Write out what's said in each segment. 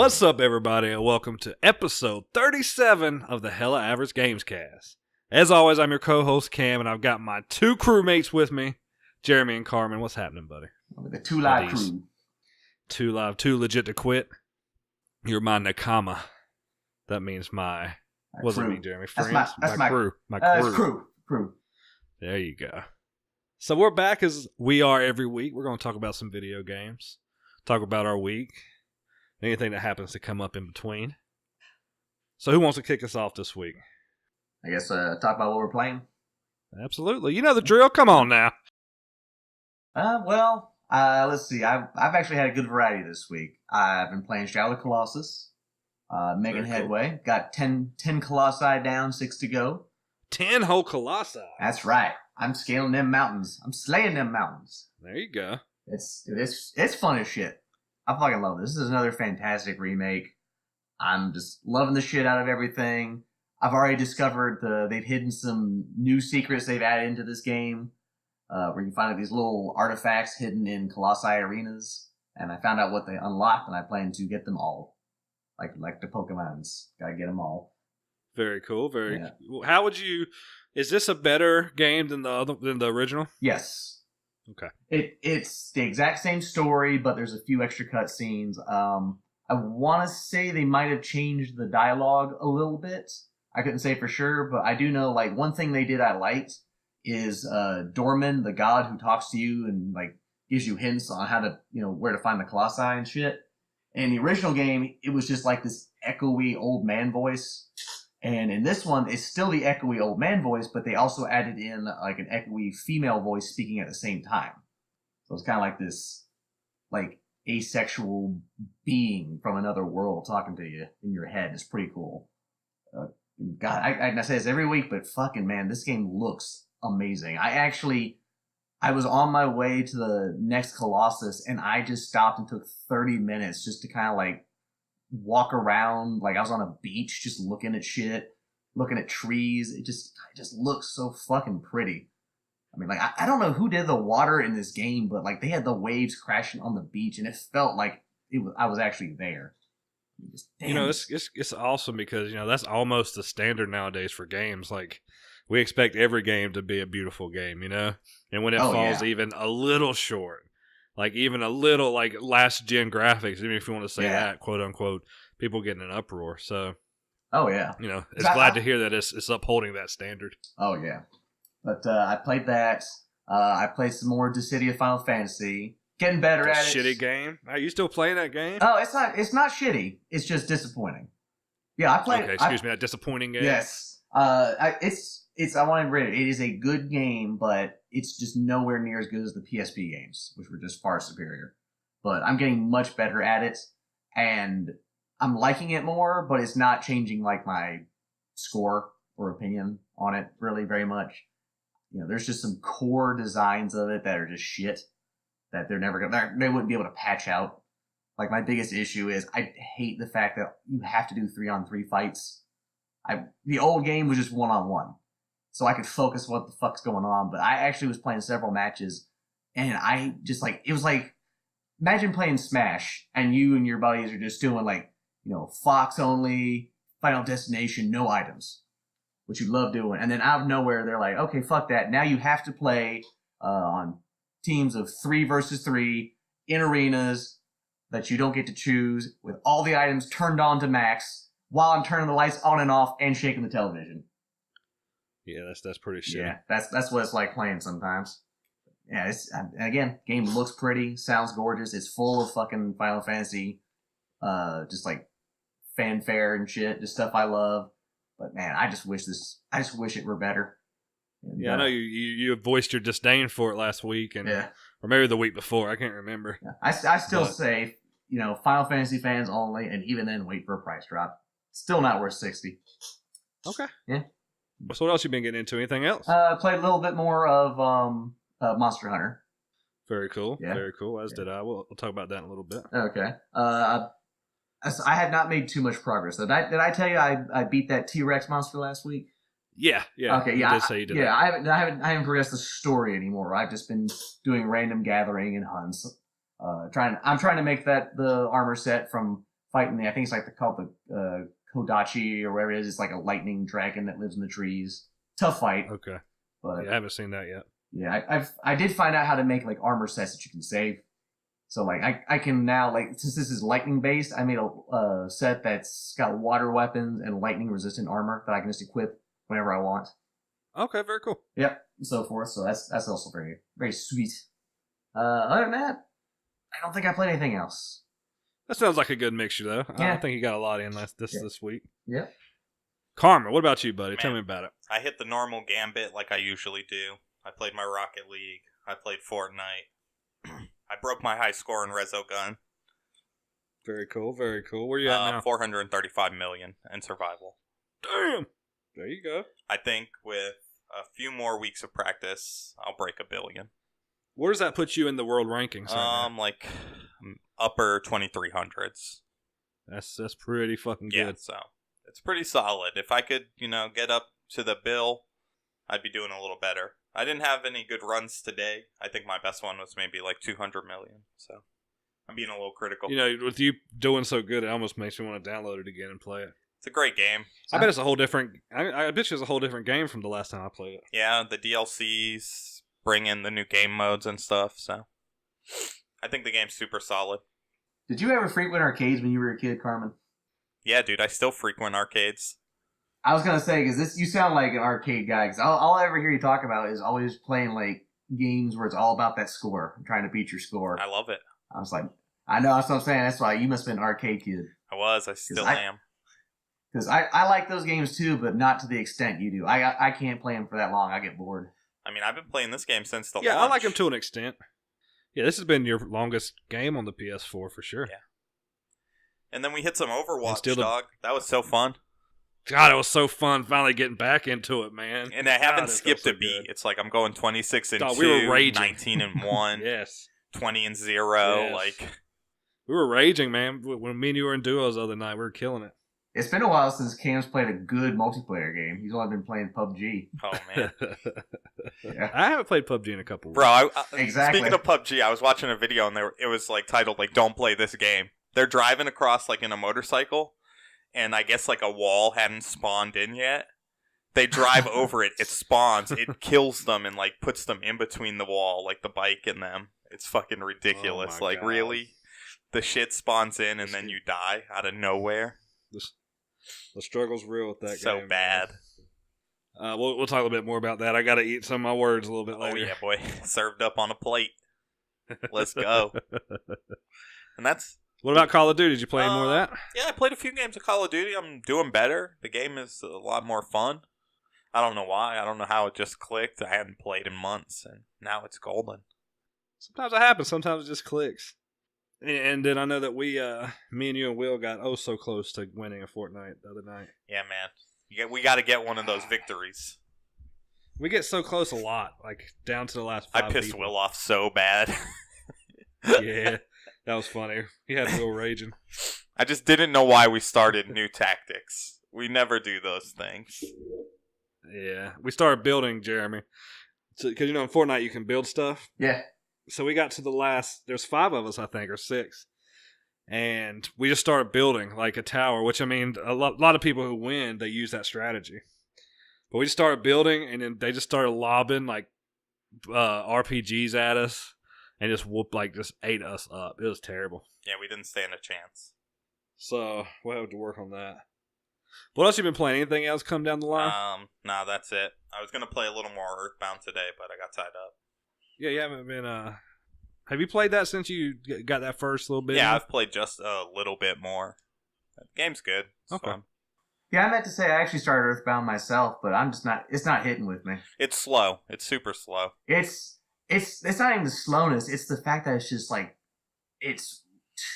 What's up, everybody, and welcome to episode 37 of the Hella Average Gamescast. As always, I'm your co-host, Cam, and I've got my two crewmates with me, Jeremy and Carmen. What's happening, buddy? With the two live crew. Two live, two legit to quit. You're my nakama. That means my what does it mean, Jeremy? Friends? That's my crew. My crew. Crew. There you go. So we're back as we are every week. We're going to talk about some video games, talk about our week, anything that happens to come up in between. So who wants to kick us off this week? I guess talk about what we're playing. Absolutely. You know the drill. Come on now. Let's see. I've actually had a good variety this week. I've been playing Shadow of the Colossus, making headway. Cool. Got 10 Colossi down, 6 to go. 10 whole Colossi. That's right. I'm scaling them mountains. I'm slaying them mountains. There you go. It's fun as shit. I fucking love this. This is another fantastic remake. I'm just loving the shit out of everything. I've already discovered they've hidden some new secrets they've added into this game, where you can find these little artifacts hidden in Colossi arenas. And I found out what they unlocked, and I plan to get them all, like the Pokemons. Gotta get them all. Very cool. Cool. How would you? Is this a better game than the original? Yes. Okay. It's the exact same story, but there's a few extra cutscenes. I want to say they might have changed the dialogue a little bit. I couldn't say for sure, but I do know like one thing they did I liked is Dorman, the god who talks to you and like gives you hints on how to where to find the Colossi and shit. In the original game, it was just like this echoey old man voice. And in this one, it's still the echoey old man voice, but they also added in like an echoey female voice speaking at the same time. So it's kind of like this, like asexual being from another world talking to you in your head. It's pretty cool. God, I say this every week, but fucking man, this game looks amazing. I was on my way to the next Colossus, and I just stopped and took 30 minutes just to kind of like walk around like I was on a beach just looking at shit, looking at trees. It just looks so fucking pretty. I mean, like I don't know who did the water in this game, but like they had the waves crashing on the beach and it felt like I was actually there. It's awesome because that's almost the standard nowadays for games. Like we expect every game to be a beautiful game, and when it falls even a little short, like even a little like last gen graphics, even if you want to say that, quote unquote, people get in an uproar. So, it's glad to hear that it's upholding that standard. Oh yeah, but I played that. I played some more Dissidia Final Fantasy, getting better at it. Shitty game. Are you still playing that game? Oh, it's not shitty. It's just disappointing. Yeah, I played. Okay, excuse me, that disappointing game. Yes, I want to read it. It is a good game, but it's just nowhere near as good as the PSP games, which were just far superior. But I'm getting much better at it, and I'm liking it more, but it's not changing like my score or opinion on it really very much. There's just some core designs of it that are just shit that they wouldn't be able to patch out. Like my biggest issue is I hate the fact that you have to do 3-on-3 fights. The old game was just 1-on-1. So I could focus what the fuck's going on. But I actually was playing several matches, and I just it was like, imagine playing Smash, and you and your buddies are just doing Fox only, Final Destination, no items, which you love doing. And then out of nowhere, they're like, okay, fuck that. Now you have to play on teams of 3 versus 3 in arenas that you don't get to choose with all the items turned on to max while I'm turning the lights on and off and shaking the television. Yeah, that's pretty shit. Yeah, that's what it's like playing sometimes. Yeah, again, game looks pretty, sounds gorgeous. It's full of fucking Final Fantasy, just like fanfare and shit, just stuff I love. But man, I just wish it were better. And, I know you voiced your disdain for it last week, or maybe the week before. I can't remember. Yeah, I still say Final Fantasy fans only, and even then, wait for a price drop. Still not worth $60. Okay. Yeah. So what else you been getting into? Anything else? Played a little bit more of Monster Hunter. Very cool. Yeah. Very cool. As did I. We'll talk about that in a little bit. Okay. I had not made too much progress. Did I tell you I beat that T-Rex monster last week? Yeah. Okay. Yeah. You did say you did. Yeah. I haven't progressed the story anymore. I've just been doing random gathering and hunts. I'm trying to make the armor set from fighting. I think it's like called the Kodachi or whatever it is. It's like a lightning dragon that lives in the trees. Tough fight. Okay. But I haven't seen that yet. Yeah, I did find out how to make like armor sets that you can save. So like I can now, like, since this is lightning based, I made a set that's got water weapons and lightning resistant armor that I can just equip whenever I want. Okay, very cool. Yep, and so forth. So that's also very very sweet. Other than that, I don't think I played anything else. That sounds like a good mixture, though. Yeah. I think you got a lot in this week. Yeah. Karma, what about you, buddy? Man, Tell me about it. I hit the normal gambit like I usually do. I played my Rocket League. I played Fortnite. I broke my high score in Resogun. Very cool, very cool. Where you at now? 435 million in survival. Damn! There you go. I think with a few more weeks of practice, I'll break 1 billion. Where does that put you in the world rankings? Like upper 2300s. That's pretty fucking good. Yeah, so it's pretty solid. If I could, get up to the bill, I'd be doing a little better. I didn't have any good runs today. I think my best one was maybe like 200 million. So I'm being a little critical. With you doing so good, it almost makes me want to download it again and play it. It's a great game. I bet it's a whole different. I bet you it's a whole different game from the last time I played it. Yeah, the DLCs bring in the new game modes and stuff. So I think the game's super solid. Did you ever frequent arcades when you were a kid, Carmen? Yeah, dude, I still frequent arcades. I was gonna say, because you sound like an arcade guy. Because all I ever hear you talk about is always playing like games where it's all about that score, trying to beat your score. I love it. I was like, I know, that's what I'm saying. That's why you must have been an arcade kid. I still am. Because I like those games too, but not to the extent you do. I can't play them for that long. I get bored. I mean, I've been playing this game since the launch. Yeah, I like them to an extent. Yeah, this has been your longest game on the PS4 for sure. Yeah. And then we hit some Overwatch, dog. That was so fun. God, it was so fun finally getting back into it, man. And I haven't skipped a beat. It's like I'm going 26-2, we were raging. 19-1, yes, 20-0. Yes. Like we were raging, man. When me and you were in duos the other night, we were killing it. It's been a while since Cam's played a good multiplayer game. He's only been playing PUBG. Oh, man. Yeah. I haven't played PUBG in a couple weeks. Bro, exactly. Speaking of PUBG, I was watching a video and it was like titled like "Don't play this game." They're driving across like in a motorcycle, and I guess like a wall hadn't spawned in yet. They drive over it, it spawns, it kills them and like puts them in between the wall, like the bike and them. It's fucking ridiculous. Oh like God. Really, the shit spawns in and then you die out of nowhere. The struggle's real with that so game. Bad. We'll talk a little bit more about that. I got to eat some of my words a little bit later. Oh yeah, boy, served up on a plate. Let's go. And that's. What about Call of Duty? Did you play any more of that? Yeah, I played a few games of Call of Duty. I'm doing better. The game is a lot more fun. I don't know why. I don't know how it just clicked. I hadn't played in months, and now it's golden. Sometimes it happens. Sometimes it just clicks. And then I know that me and you and Will got so close to winning a Fortnite the other night. Yeah, man. We got to get one of those victories. We get so close a lot, like down to the last 5 I pissed people. Will off so bad. Yeah, that was funny. He had Will raging. I just didn't know why we started new tactics. We never do those things. Yeah, we started building, Jeremy. Because, in Fortnite you can build stuff. Yeah. So we got to the last, there's 5 of us, I think, or 6. And we just started building like a tower, which, I mean, a lot of people who win, they use that strategy. But we just started building, and then they just started lobbing like RPGs at us and just ate us up. It was terrible. Yeah, we didn't stand a chance. So we'll have to work on that. What else you been playing? Anything else come down the line? Nah, that's it. I was going to play a little more Earthbound today, but I got tied up. Yeah, you haven't been, have you played that since you got that first little bit? Yeah, I've played just a little bit more. The game's good. It's fun. Yeah, I meant to say I actually started Earthbound myself, but I'm just not. It's not hitting with me. It's slow. It's super slow. It's not even the slowness. It's the fact that it's just like it's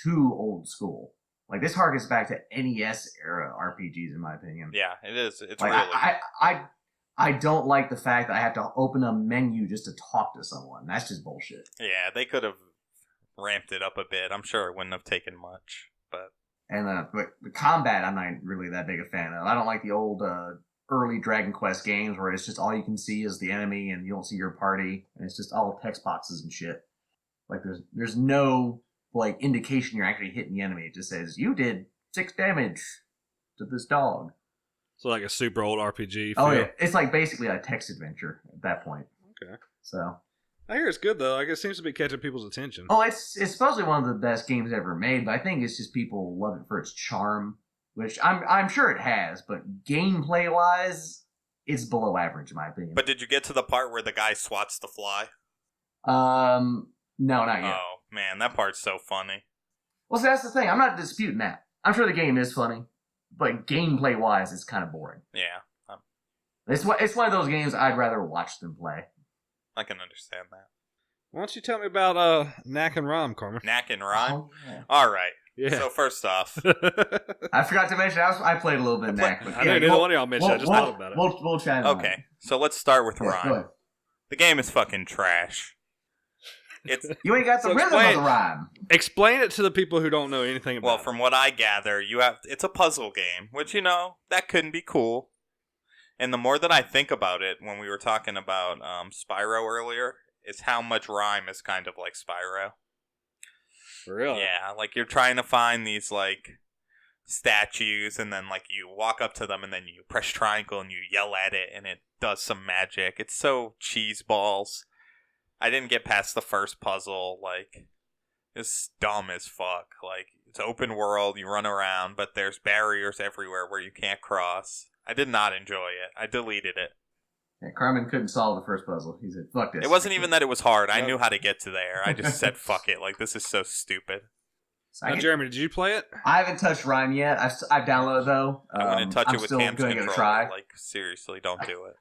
too old school. Like this harkens back to NES era RPGs, in my opinion. Yeah, it is. It's like, really. I don't like the fact that I have to open a menu just to talk to someone. That's just bullshit. Yeah, they could have ramped it up a bit. I'm sure it wouldn't have taken much, but. And but the combat, I'm not really that big a fan of. I don't like the old early Dragon Quest games where it's just all you can see is the enemy and you don't see your party, and it's just all text boxes and shit. Like there's no like indication you're actually hitting the enemy. It just says you did 6 damage to this dog. So like a super old RPG. Oh yeah, it's like basically a text adventure at that point. Okay. So I hear it's good though. Like it seems to be catching people's attention. Oh, it's supposedly one of the best games ever made, but I think it's just people love it for its charm, which I'm sure it has, but gameplay wise, it's below average in my opinion. But did you get to the part where the guy swats the fly? No, not yet. Oh man, that part's so funny. Well, see, that's the thing. I'm not disputing that. I'm sure the game is funny, but gameplay wise, it's kind of boring. Yeah, It's one of those games I'd rather watch than play. I can understand that. Why don't you tell me about Knack and Rhyme, Carmen? Knack and Rhyme? Oh, yeah. All right. Yeah. So first off, I forgot to mention I played a little bit of Knack. But I know neither one of y'all mentioned. I just thought about it. We'll chat on that. okay. So let's start with Yeah, go Rhyme. ahead. The game is fucking trash. It's You ain't got the So rhythm of the rhyme. Explain it to the people who don't know anything about well, it. from what I gather, it's a puzzle game, which that couldn't be cool. And the more that I think about it, when we were talking about Spyro earlier, is how much Rhyme is kind of like Spyro. For real? Yeah, like you're trying to find these like statues, and then like you walk up to them, and then you press triangle and you yell at it, and it does some magic. It's so cheese balls. I didn't get past the first puzzle. Like, it's dumb as fuck. Like, it's open world, you run around, but there's barriers everywhere where you can't cross. I did not enjoy it. I deleted it. Yeah, Carmen couldn't solve the first puzzle. He said, fuck this. It wasn't even that it was hard. I Nope. knew how to get to there. I just said, fuck it. Like, this is so stupid. Now, Jeremy, did you play it? I haven't touched Rhyme yet. I've downloaded it, though. I wouldn't touch I'm it with still Cam's gonna give it a controller. try. Like, seriously, don't do it.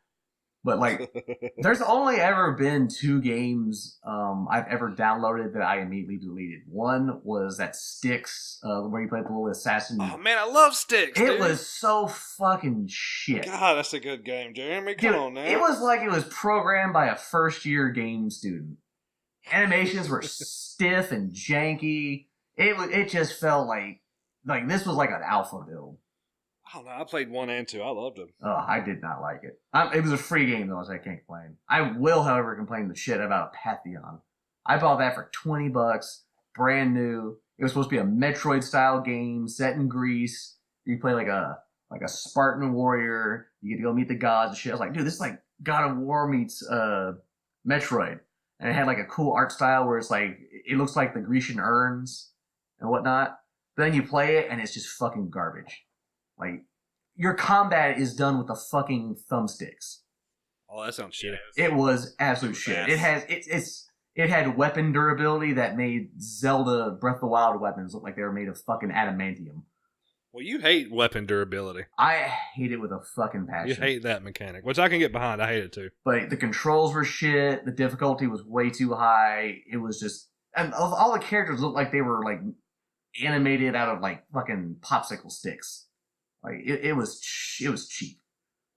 But, like, there's only ever been 2 games I've ever downloaded that I immediately deleted. One was that Styx, where you played the little assassin. Oh, man, I love Sticks, It dude. was so fucking shit. God, that's a good game, Jeremy. Come Dude, on now. it was like it was programmed by a first-year game student. Animations were stiff and janky. It just felt like this was like an alpha build. I don't know. I played 1 and 2. I loved them. Oh, I did not like it. It was a free game, though, so I can't complain. I will, however, complain the shit about Pantheon. I bought that for $20, brand new. It was supposed to be a Metroid-style game set in Greece. You play like a Spartan warrior. You get to go meet the gods and shit. I was like, dude, this is like God of War meets Metroid. And it had like a cool art style where it's like, it looks like the Grecian urns and whatnot. But then you play it, and it's just fucking garbage. Like, your combat is done with the fucking thumbsticks. Oh, that sounds shitty. It was absolute shit. It has it had weapon durability that made Zelda Breath of the Wild weapons look like they were made of fucking adamantium. Well, you hate weapon durability. I hate it with a fucking passion. You hate that mechanic, which I can get behind. I hate it too. But the controls were shit. The difficulty was way too high. It was just, and all the characters looked like they were like animated out of like fucking popsicle sticks. Like it was cheap.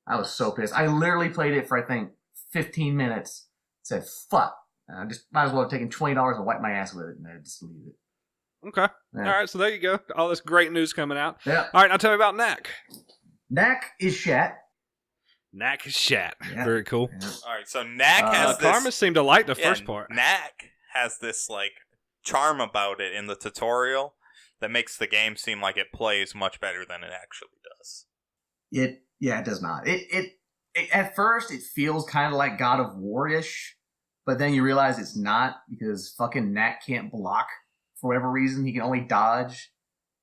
I was so pissed. I literally played it for I think 15 minutes. Said fuck. I just might as well have taken $20 and wiped my ass with it, and I just deleted it. Okay. Yeah. All right. So there you go. All this great news coming out. Yeah. All right. Now tell me about Knack. Knack is shat. Knack is shat. Yeah. Very cool. Yeah. All right, so Knack has this... Karma seemed to like the first part. Knack has this, like, charm about it in the tutorial that makes the game seem like it plays much better than it actually does. It does not. It at first it feels kind of like God of War-ish, but then you realize it's not because fucking Knack can't block for whatever reason. He can only dodge.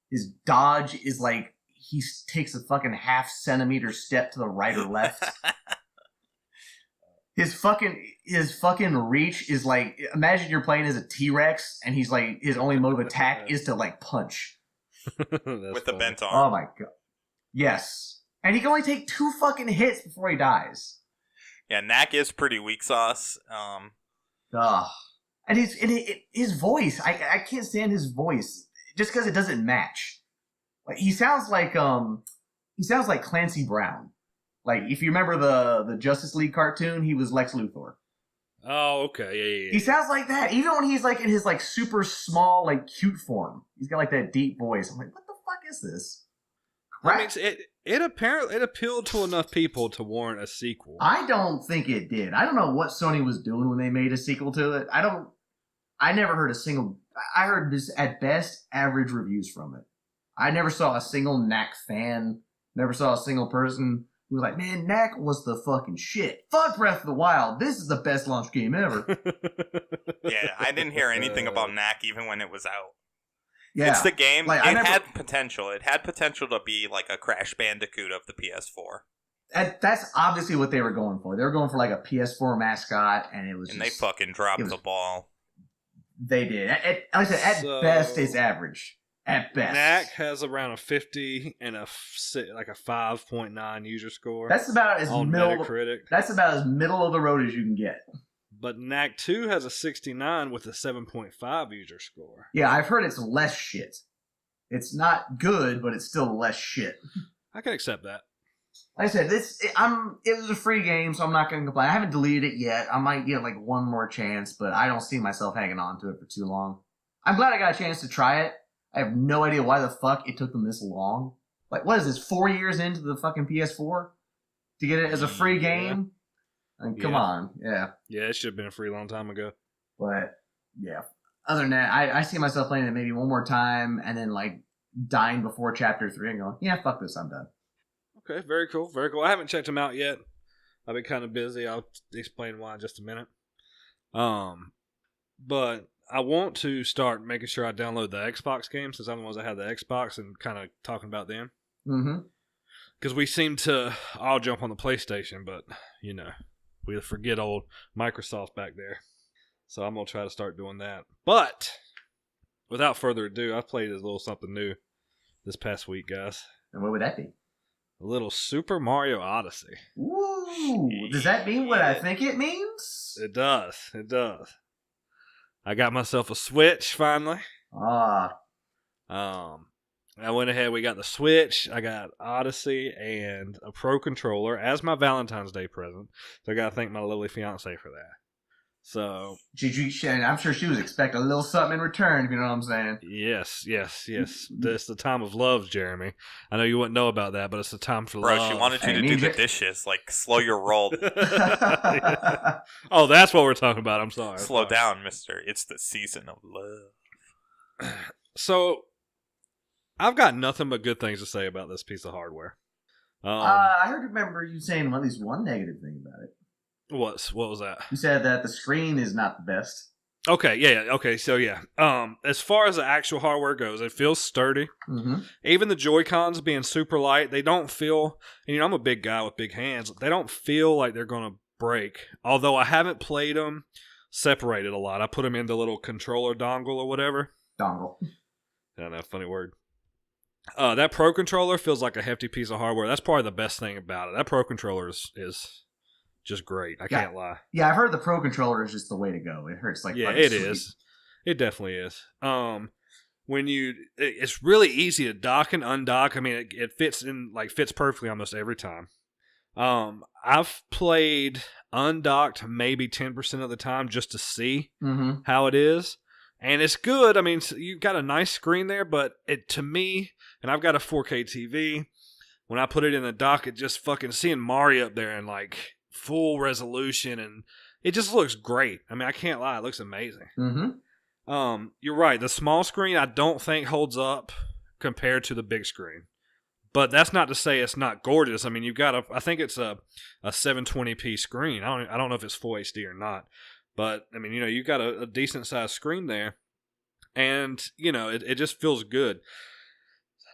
His dodge is like he takes a fucking half centimeter step to the right or left. His fucking reach is like, imagine you're playing as a T-Rex and he's like, his only mode of attack is to like punch. With the bent arm. Oh my god. Yes. And he can only take 2 fucking hits before he dies. Yeah, Knack is pretty weak sauce. Ugh. And his voice, I can't stand his voice just because it doesn't match. Like he sounds like Clancy Brown. Like if you remember the Justice League cartoon, he was Lex Luthor. Oh, okay. Yeah. He sounds like that, even when he's like in his like super small, like cute form. He's got like that deep voice. I'm like, what the fuck is this? Right. I mean, it appealed to enough people to warrant a sequel. I don't think it did. I don't know what Sony was doing when they made a sequel to it. I I never heard a single. I heard this at best average reviews from it. I never saw a single Knack fan. Never saw a single person who was like, "Man, Knack was the fucking shit. Fuck Breath of the Wild. This is the best launch game ever." Yeah, I didn't hear anything about Knack even when it was out. Yeah, it's the game. Like, it had potential. It had potential to be like a Crash Bandicoot of the PS4. And that's obviously what they were going for. They were going for like a PS4 mascot, and it was. And they fucking dropped the ball. They did. Like I said, at best, it's average. At best, Knack has around a 50 and a 5.9 user score. That's about as on middle. Metacritic. That's about as middle of the road as you can get. But Knack 2 has a 69 with a 7.5 user score. Yeah, I've heard it's less shit. It's not good, but it's still less shit. I can accept that. Like I said, it was a free game, so I'm not going to complain. I haven't deleted it yet. I might get like one more chance, but I don't see myself hanging on to it for too long. I'm glad I got a chance to try it. I have no idea why the fuck it took them this long. Like, what is this, 4 years into the fucking PS4? To get it as a free game? I mean, come on. Yeah. Yeah, it should have been free a long time ago. But, yeah. Other than that, I see myself playing it maybe one more time and then, like, dying before Chapter 3 and going, yeah, fuck this, I'm done. Okay, very cool. Very cool. I haven't checked them out yet. I've been kind of busy. I'll explain why in just a minute. But I want to start making sure I download the Xbox games since I'm the ones that have the Xbox and kind of talking about them. Mm-hmm. Because we seem to all jump on the PlayStation, but, you know, we forget old Microsoft back there. So I'm going to try to start doing that. But without further ado, I played a little something new this past week, guys. And what would that be? A little Super Mario Odyssey. Ooh, does that mean what I think it means? It does. It does. I got myself a Switch finally. Ah. I went ahead. We got the Switch. I got Odyssey and a Pro controller as my Valentine's Day present. So I got to thank my lovely fiance for that. So I'm sure she was expecting a little something in return, if you know what I'm saying. Yes. It's the time of love, Jeremy. I know you wouldn't know about that, but it's the time for love. Bro, she wanted you to do the dishes. Like, slow your roll. Oh, that's what we're talking about. I'm sorry. Slow down, mister. It's the season of love. So, I've got nothing but good things to say about this piece of hardware. I remember you saying at least one negative thing about it. What was that? You said that the screen is not the best. Okay, yeah. Okay, so yeah. As far as the actual hardware goes, it feels sturdy. Mm-hmm. Even the Joy-Cons being super light, they don't feel... And, you know, I'm a big guy with big hands. They don't feel like they're going to break. Although I haven't played them separated a lot. I put them in the little controller dongle or whatever. Dongle. I don't know, funny word. That Pro controller feels like a hefty piece of hardware. That's probably the best thing about it. That Pro controller is just great. I can't lie. Yeah, I've heard the Pro controller is just the way to go. It hurts like it is. It definitely is. It's really easy to dock and undock. I mean, it fits perfectly almost every time. I've played undocked maybe 10% of the time just to see how it is. And it's good. I mean, you've got a nice screen there, but to me, and I've got a 4K TV, when I put it in the dock, it just fucking seeing Mario up there and like full resolution, and it just looks great. I mean, I can't lie, it looks amazing. You're right, the small screen I don't think holds up compared to the big screen, but that's not to say it's not gorgeous. I mean, you've got I think it's a 720p screen. I don't know if it's full HD or not, but I mean, you know, you've got a decent sized screen there, and you know, it just feels good.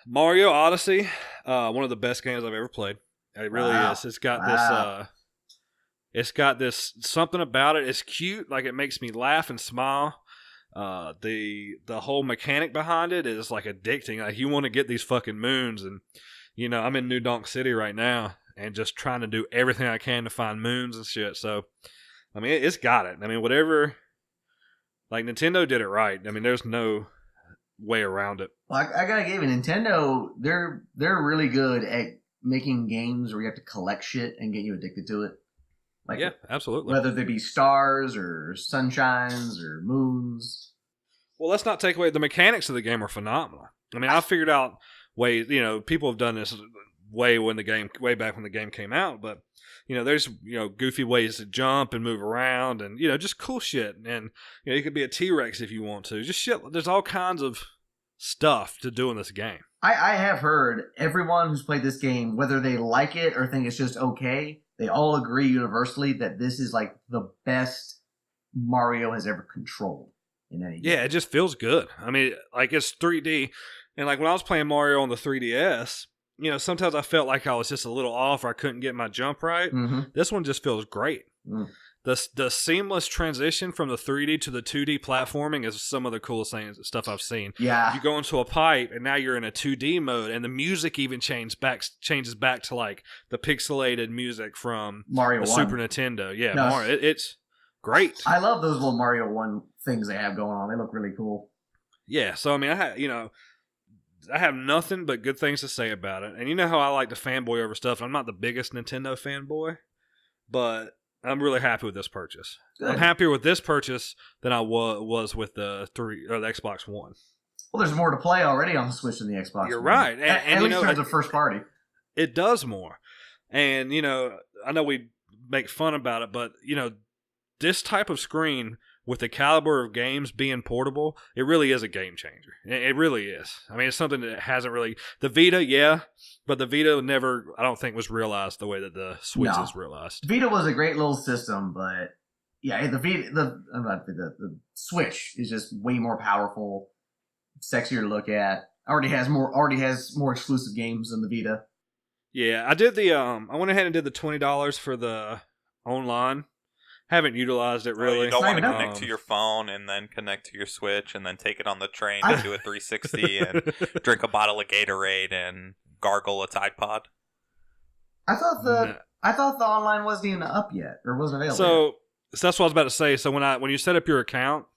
Mario Odyssey, one of the best games I've ever played. It really is. It's got this it's got this something about it. It's cute, like it makes me laugh and smile. The whole mechanic behind it is like addicting. Like you want to get these fucking moons, and you know, I'm in New Donk City right now and just trying to do everything I can to find moons and shit. So, I mean, it's got it. I mean, whatever. Like Nintendo did it right. I mean, there's no way around it. Well, I gotta give it, Nintendo. They're really good at making games where you have to collect shit and get you addicted to it. Like, yeah, absolutely. Whether they be stars or sunshines or moons. Well, let's not take away the mechanics of the game are phenomenal. I mean, I figured out ways. You know, people have done this way back when the game came out, but there's goofy ways to jump and move around, and just cool shit. And you could be a T-Rex if you want to. Just shit. There's all kinds of stuff to do in this game. I have heard everyone who's played this game, whether they like it or think it's just okay, they all agree universally that this is like the best Mario has ever controlled in any game. Yeah, it just feels good. I mean, like it's 3D, and like when I was playing Mario on the 3DS, sometimes I felt like I was just a little off or I couldn't get my jump right. Mm-hmm. This one just feels great. Mm. The seamless transition from the 3D to the 2D platforming is some of the coolest stuff I've seen. Yeah. You go into a pipe and now you're in a 2D mode, and the music even changes back to like the pixelated music from Mario 1. Super Nintendo. Yeah, no, Mario. It's great. I love those little Mario 1 things they have going on. They look really cool. Yeah, so I mean, I have nothing but good things to say about it. And you know how I like to fanboy over stuff. I'm not the biggest Nintendo fanboy, but I'm really happy with this purchase. Good. I'm happier with this purchase than I was with the Xbox One. Well, there's more to play already on the Switch than the Xbox One. You're right. And at least in terms of first party. It does more. And, I know we make fun about it, but, this type of screen with the caliber of games being portable, it really is a game changer. It really is. I mean, it's something that hasn't really... The Vita, yeah, but the Vita never, I don't think, was realized the way that the Switch is realized. Vita was a great little system, but yeah, the Switch is just way more powerful, sexier to look at. Already has more exclusive games than the Vita. Yeah, I did I went ahead and did the $20 for the online. Haven't utilized it really. You don't want to connect to your phone and then connect to your Switch and then take it on the train and do a 360 and drink a bottle of Gatorade and gargle a Tide Pod. I thought the online wasn't even up yet or wasn't available. So that's what I was about to say. So when you set up your account,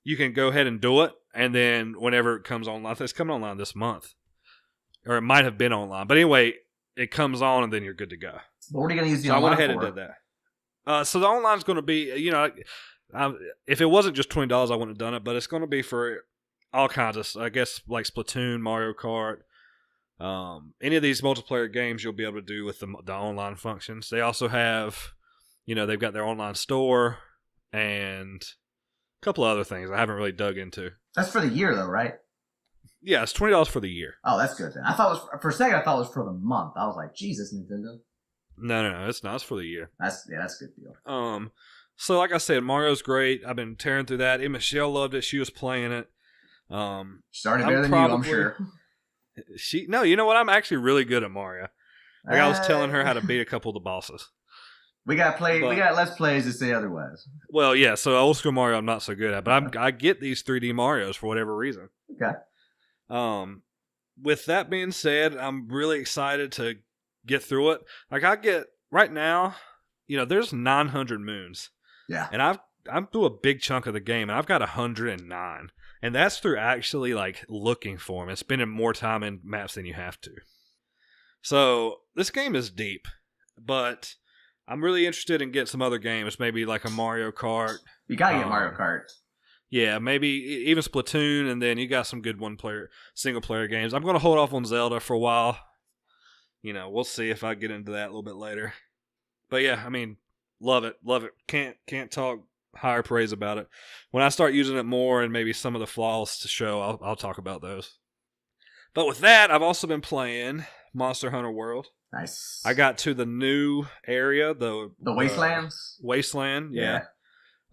you can go ahead and do it, and then whenever it comes online, it's coming online this month, or it might have been online. But anyway, it comes on and then you're good to go. But what are you going to use the online for? I went ahead and did that. So the online's going to be, if it wasn't just $20, I wouldn't have done it, but it's going to be for all kinds of, I guess, like Splatoon, Mario Kart, any of these multiplayer games you'll be able to do with the online functions. They also have, they've got their online store and a couple of other things I haven't really dug into. That's for the year, though, right? Yeah, it's $20 for the year. Oh, that's good then. For a second, I thought it was for the month. I was like, Jesus, Nintendo. No, it's not. It's for the year. That's a good deal. So like I said, Mario's great. I've been tearing through that. Michelle loved it. She was playing it. She's already better than you, I'm sure. You know what? I'm actually really good at Mario. Like I was telling her how to beat a couple of the bosses. We got Let's Plays to say otherwise. Well, yeah. So old school Mario, I'm not so good at, but I get these 3D Marios for whatever reason. Okay. With that being said, I'm really excited to get through it. Like right now, there's 900 moons. Yeah. And I'm through a big chunk of the game, and I've got 109. And that's through actually like looking for them and spending more time in maps than you have to. So this game is deep, but I'm really interested in getting some other games, maybe like a Mario Kart. You gotta get Mario Kart. Yeah, maybe even Splatoon, and then you got some good single player games. I'm going to hold off on Zelda for a while. We'll see if I get into that a little bit later. But yeah, I mean, love it. Can't talk higher praise about it. When I start using it more and maybe some of the flaws to show, I'll talk about those. But with that, I've also been playing Monster Hunter World. Nice. I got to the new area, the Wastelands. Wasteland, yeah.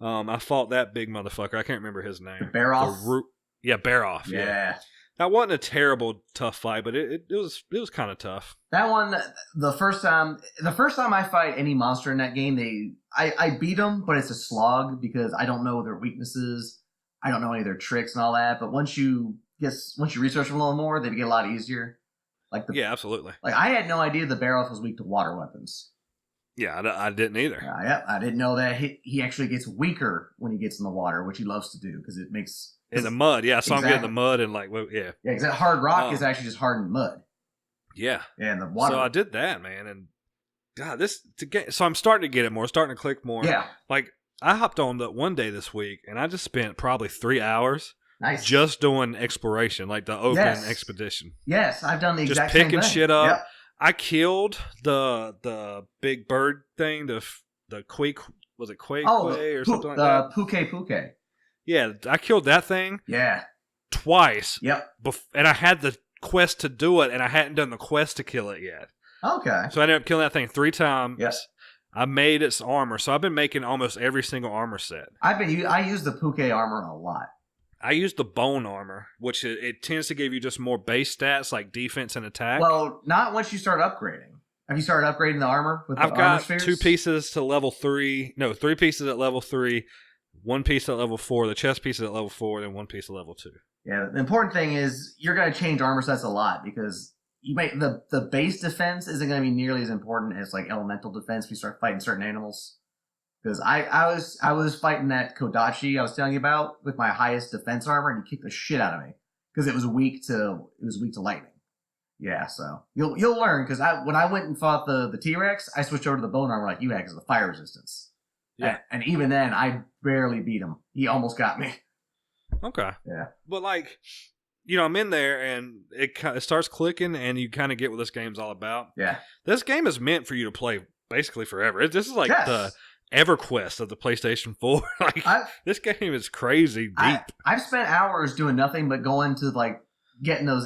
I fought that big motherfucker. I can't remember his name. Barroth. Barroth. Yeah. That wasn't a terrible tough fight, but it was kind of tough. That one, the first time I fight any monster in that game, I beat them, but it's a slog because I don't know their weaknesses. I don't know any of their tricks and all that. But once you research them a little more, they get a lot easier. Yeah, absolutely. Like I had no idea the Barroth was weak to water weapons. Yeah, I didn't either. I didn't know that he actually gets weaker when he gets in the water, which he loves to do because it makes... In the mud, yeah. So exactly. I'm getting the mud and Yeah, because that hard rock is actually just hardened mud. Yeah. Yeah, and the water... So I did that, man, and... God, so I'm starting to get it more, starting to click more. Yeah. Like, I hopped on that one day this week, and I just spent probably 3 hours... Nice. Just doing exploration, like the open expedition. Yes, I've done the exact same thing. Just picking shit up. Yep. I killed the big bird thing, the quake, was it quake or something like that? The Puke. Yeah, I killed that thing. Yeah. Twice. Yep. And I had the quest to do it, and I hadn't done the quest to kill it yet. Okay. So I ended up killing that thing 3 times. Yes. I made its armor, so I've been making almost every single armor set. I use the Puke armor a lot. I use the bone armor, which it tends to give you just more base stats like defense and attack. Well, not once you start upgrading. Have you started upgrading the armor with the I've armor got spheres? 2 pieces to level 3. No, 3 pieces at level 3, 1 piece at level 4, the chest piece at level 4, and then 1 piece at level 2. Yeah, the important thing is you're going to change armor sets a lot because you might the base defense isn't going to be nearly as important as like elemental defense if you start fighting certain animals. Because I was fighting that Kodachi I was telling you about with my highest defense armor, and he kicked the shit out of me because it was weak to lightning. Yeah, so you'll learn because when I went and fought the T-Rex, I switched over to the bone armor like you had because of the fire resistance. Yeah, and even then I barely beat him. He almost got me. Okay. Yeah, but like, I'm in there and it starts clicking, and you kind of get what this game's all about. Yeah, this game is meant for you to play basically forever. This is like the EverQuest of the PlayStation 4. Like this game is crazy deep. I've spent hours doing nothing but going to like getting those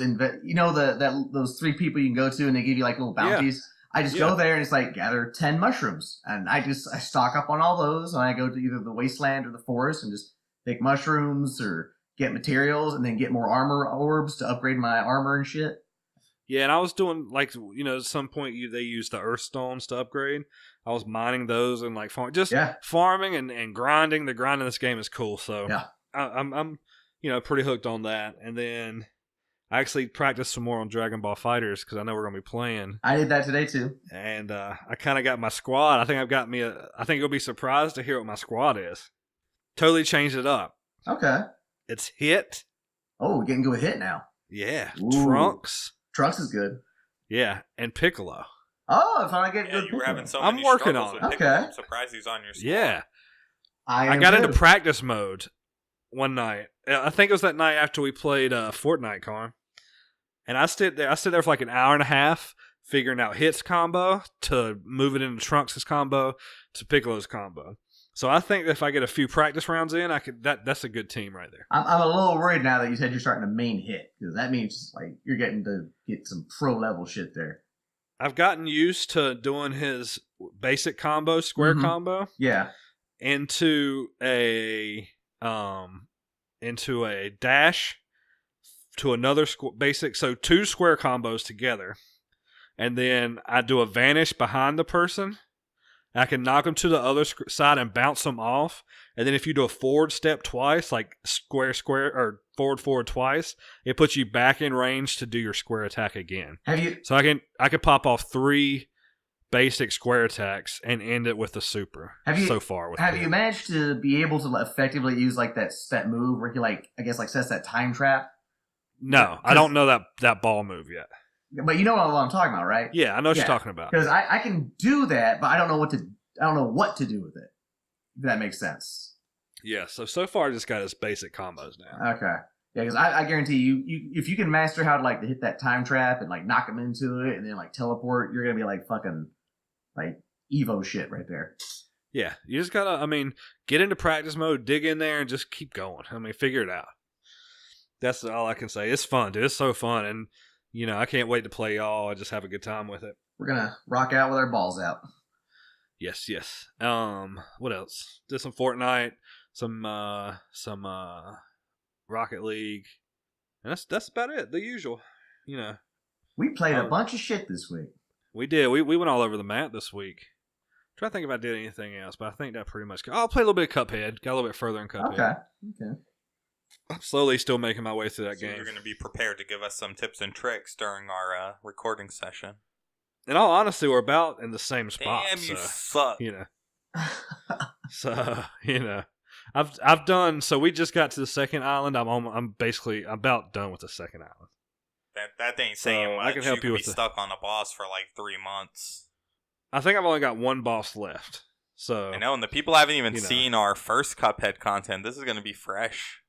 those 3 people you can go to and they give you like little bounties. Yeah. I just go there and it's like gather 10 mushrooms and I stock up on all those and I go to either the wasteland or the forest and just pick mushrooms or get materials and then get more armor orbs to upgrade my armor and shit. Yeah, and I was doing, like, at some point they use the earth stones to upgrade. I was mining those and, like, farming and grinding. The grind in this game is cool, so I'm pretty hooked on that. And then I actually practiced some more on Dragon Ball FighterZ because I know we're going to be playing. I did that today, too. And I kind of got my squad. I think you'll be surprised to hear what my squad is. Totally changed it up. Okay. It's Hit. Oh, we're getting good with Hit now. Yeah. Ooh. Trunks. Trunks is good. Yeah, and Piccolo. Oh, if I get good you were having so I'm many working on it. Okay. I'm surprised he's on your squad. Yeah. I got into practice mode one night. I think it was that night after we played Fortnite, Carm. And I stood there for like an hour and a half figuring out Hit's combo to move it into Trunks' combo to Piccolo's combo. So I think if I get a few practice rounds in, that's a good team right there. I'm a little worried now that you said you're starting to main Hit because that means like you're getting to get some pro level shit there. I've gotten used to doing his basic combo, square combo. Yeah. Into a dash to another basic, so 2 square combos together, and then I do a vanish behind the person. I can knock them to the other side and bounce them off. And then if you do a forward step twice, like square, or forward twice, it puts you back in range to do your square attack again. So I can pop off 3 basic square attacks and end it with the super. Have you managed to be able to effectively use like that move where he like I guess like sets that time trap? No, I don't know that ball move yet. But you know what I'm talking about, right? Yeah, I know what you're talking about. Because I can do that, but I don't know what to do with it. If that makes sense. Yeah. So far, I just got his basic combos now. Okay. Yeah, because I guarantee you, if you can master how to like to hit that time trap and like knock him into it and then like teleport, you're gonna be like fucking like Evo shit right there. Yeah, you just gotta, get into practice mode, dig in there, and just keep going. Figure it out. That's all I can say. It's fun, dude. It's so fun, and I can't wait to play y'all. I just have a good time with it. We're gonna rock out with our balls out. Yes. What else? Did some Fortnite, some Rocket League, and that's about it. The usual, We played a bunch of shit this week. We did. We went all over the map this week. I'm trying to think if I did anything else, but I think that pretty much. I'll play a little bit of Cuphead. Got a little bit further in Cuphead. Okay. I'm slowly still making my way through that game. You're going to be prepared to give us some tips and tricks during our recording session. In all honesty, we're about in the same spot. Damn, you suck. I've done. So we just got to the second island. I'm basically about done with the second island. That ain't saying much. I can help you could with be stuck on a boss for like 3 months. I think I've only got 1 boss left. So I know, and the people haven't even seen our first Cuphead content. This is going to be fresh.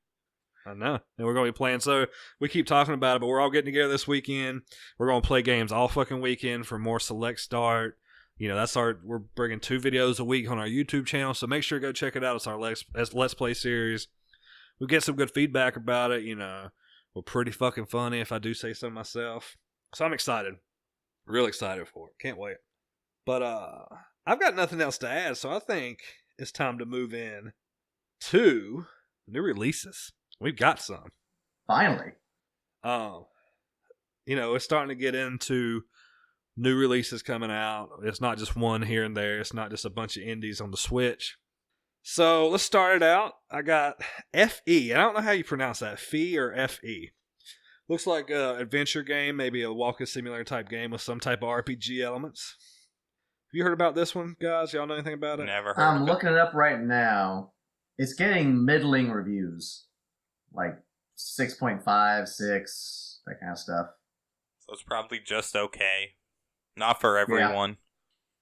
I know. And we're going to be playing. So we keep talking about it, but we're all getting together this weekend. We're going to play games all fucking weekend for more Select Start. We're bringing 2 videos a week on our YouTube channel. So make sure to go check it out. It's our Let's Play series. We get some good feedback about it. We're pretty fucking funny, if I do say so myself. So I'm excited. Real excited for it. Can't wait. But I've got nothing else to add, so I think it's time to move in to new releases. We've got some. Finally. It's starting to get into new releases coming out. It's not just one here and there. It's not just a bunch of indies on the Switch. So let's start it out. I got FE. I don't know how you pronounce that. FE or FE. Looks like an adventure game, maybe a walking simulator type game with some type of RPG elements. Have you heard about this one, guys? Y'all know anything about it? Never heard I'm looking it up right now. It's getting middling reviews. Like 6.5, 6, that kind of stuff. So it's probably just okay. Not for everyone. Yeah.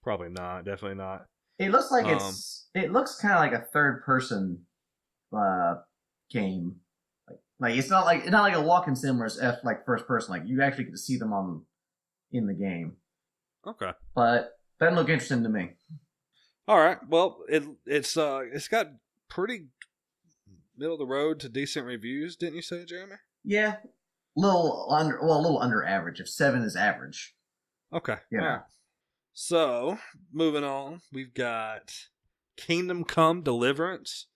Probably not. Definitely not. It looks like it looks kind of like a third person game. Like it's not like a walking sim where it's like first person. Like you actually get to see them in the game. Okay. But that look interesting to me. All right. Well, it's got pretty middle of the road to decent reviews, didn't you say, Jeremy? Yeah. A little under average. If 7 is average. Okay. Yeah. Right. So, moving on, we've got Kingdom Come Deliverance,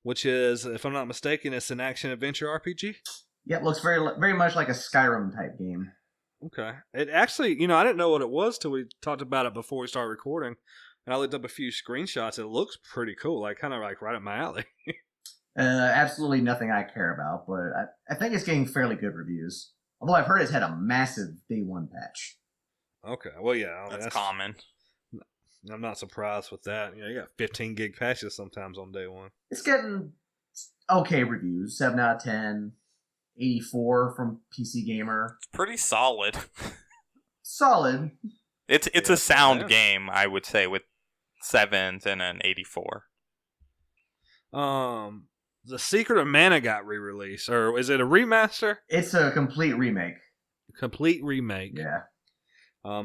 which is, if I'm not mistaken, it's an action-adventure RPG. Yeah, it looks very, very much like a Skyrim type game. Okay. It actually, I didn't know what it was till we talked about it before we started recording, and I looked up a few screenshots. It looks pretty cool, kind of right up my alley. Absolutely nothing I care about, but I think it's getting fairly good reviews. Although I've heard it's had a massive day 1 patch. Okay, well, yeah. That's common. I'm not surprised with that. You got 15 gig patches sometimes on day 1. It's getting okay reviews. 7 out of 10. 84 from PC Gamer. It's pretty solid. Solid. It's a sound game, I would say, with 7s and an 84. The Secret of Mana got re-released, or is it a remaster? It's a complete remake. Complete remake. Yeah.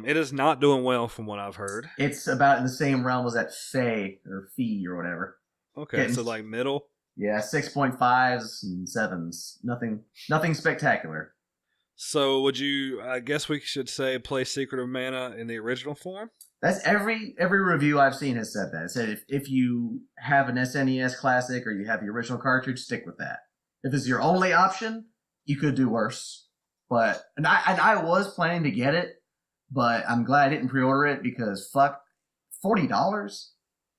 It is not doing well from what I've heard. It's about in the same realm as that Fey or whatever. Okay, so like middle. Yeah, 6.5s and 7s. Nothing spectacular. So would you? I guess we should say play Secret of Mana in the original form. That's every review I've seen has said that. It said if you have an SNES Classic or you have the original cartridge, stick with that. If it's your only option, you could do worse. But I was planning to get it, but I'm glad I didn't pre-order it because fuck, $40.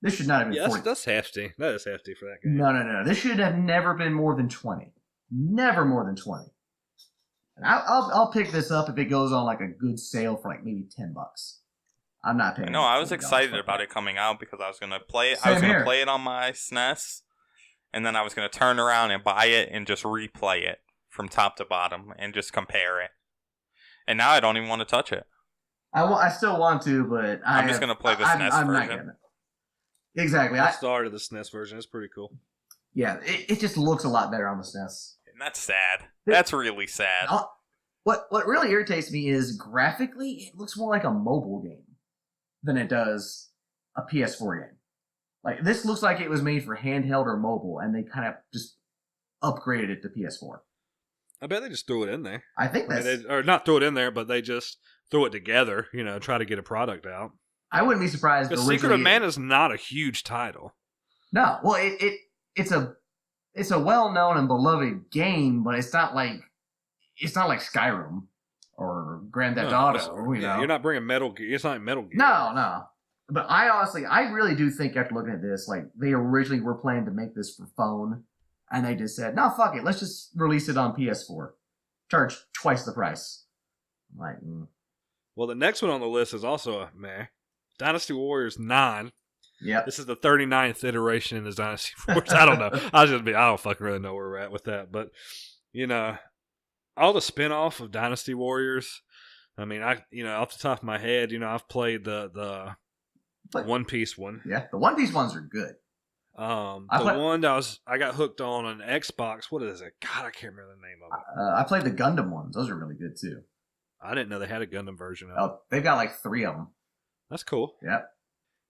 This should not have been 40. That's hefty. That is hefty for that game. No. This should have never been more than 20. Never more than 20. And I'll pick this up if it goes on like a good sale for like maybe $10. I'm not paying. No, I was excited about it coming out because I was gonna play it. I was gonna play it on my SNES, and then I was gonna turn around and buy it and just replay it from top to bottom and just compare it. And now I don't even want to touch it. I still want to, but I'm just gonna play the SNES I'm version. not getting it. Exactly. I started the SNES version. It's pretty cool. Yeah, it just looks a lot better on the SNES. And that's sad. That's really sad. What really irritates me is graphically, it looks more like a mobile game than it does a PS4 game. Like, this looks like it was made for handheld or mobile, and they kind of just upgraded it to PS4. I bet they just threw it in there. I think that's... or not threw it in there, but they just threw it together, try to get a product out. I wouldn't be surprised. Because Secret of Mana is not a huge title. No, well, it's a well-known and beloved game, but it's not like Skyrim or Grand Theft Auto. You're not bringing Metal Gear. It's not Metal Gear. No. But I really do think after looking at this, like they originally were planning to make this for phone, and they just said, "No, fuck it, let's just release it on PS4, charge twice the price." I'm like, Well, the next one on the list is also a meh. Dynasty Warriors 9. Yeah. This is the 39th iteration in this Dynasty Warriors. I don't know. I don't fucking really know where we're at with that. But, all the spin-off of Dynasty Warriors, I mean, off the top of my head, I've played the One Piece one. Yeah, the One Piece ones are good. One that I got hooked on an Xbox. What is it? God, I can't remember the name of it. I played the Gundam ones. Those are really good too. I didn't know they had a Gundam version of it. Oh, they've got like 3 of them. That's cool. Yep.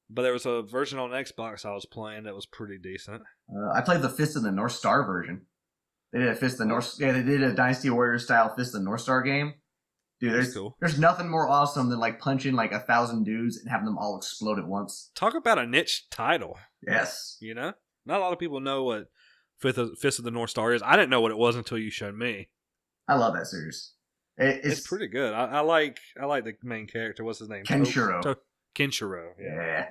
But there was a version on Xbox I was playing that was pretty decent. I played the Fist of the North Star version. They did a Fist of the North. Yeah, they did a Dynasty Warriors style Fist of the North Star game. Dude, there's nothing more awesome than like punching like 1,000 dudes and having them all explode at once. Talk about a niche title. Yes. You know, not a lot of people know what Fist of the North Star is. I didn't know what it was until you showed me. I love that series. It's pretty good. I like the main character. What's his name? Kenshiro. Kenshiro. Yeah.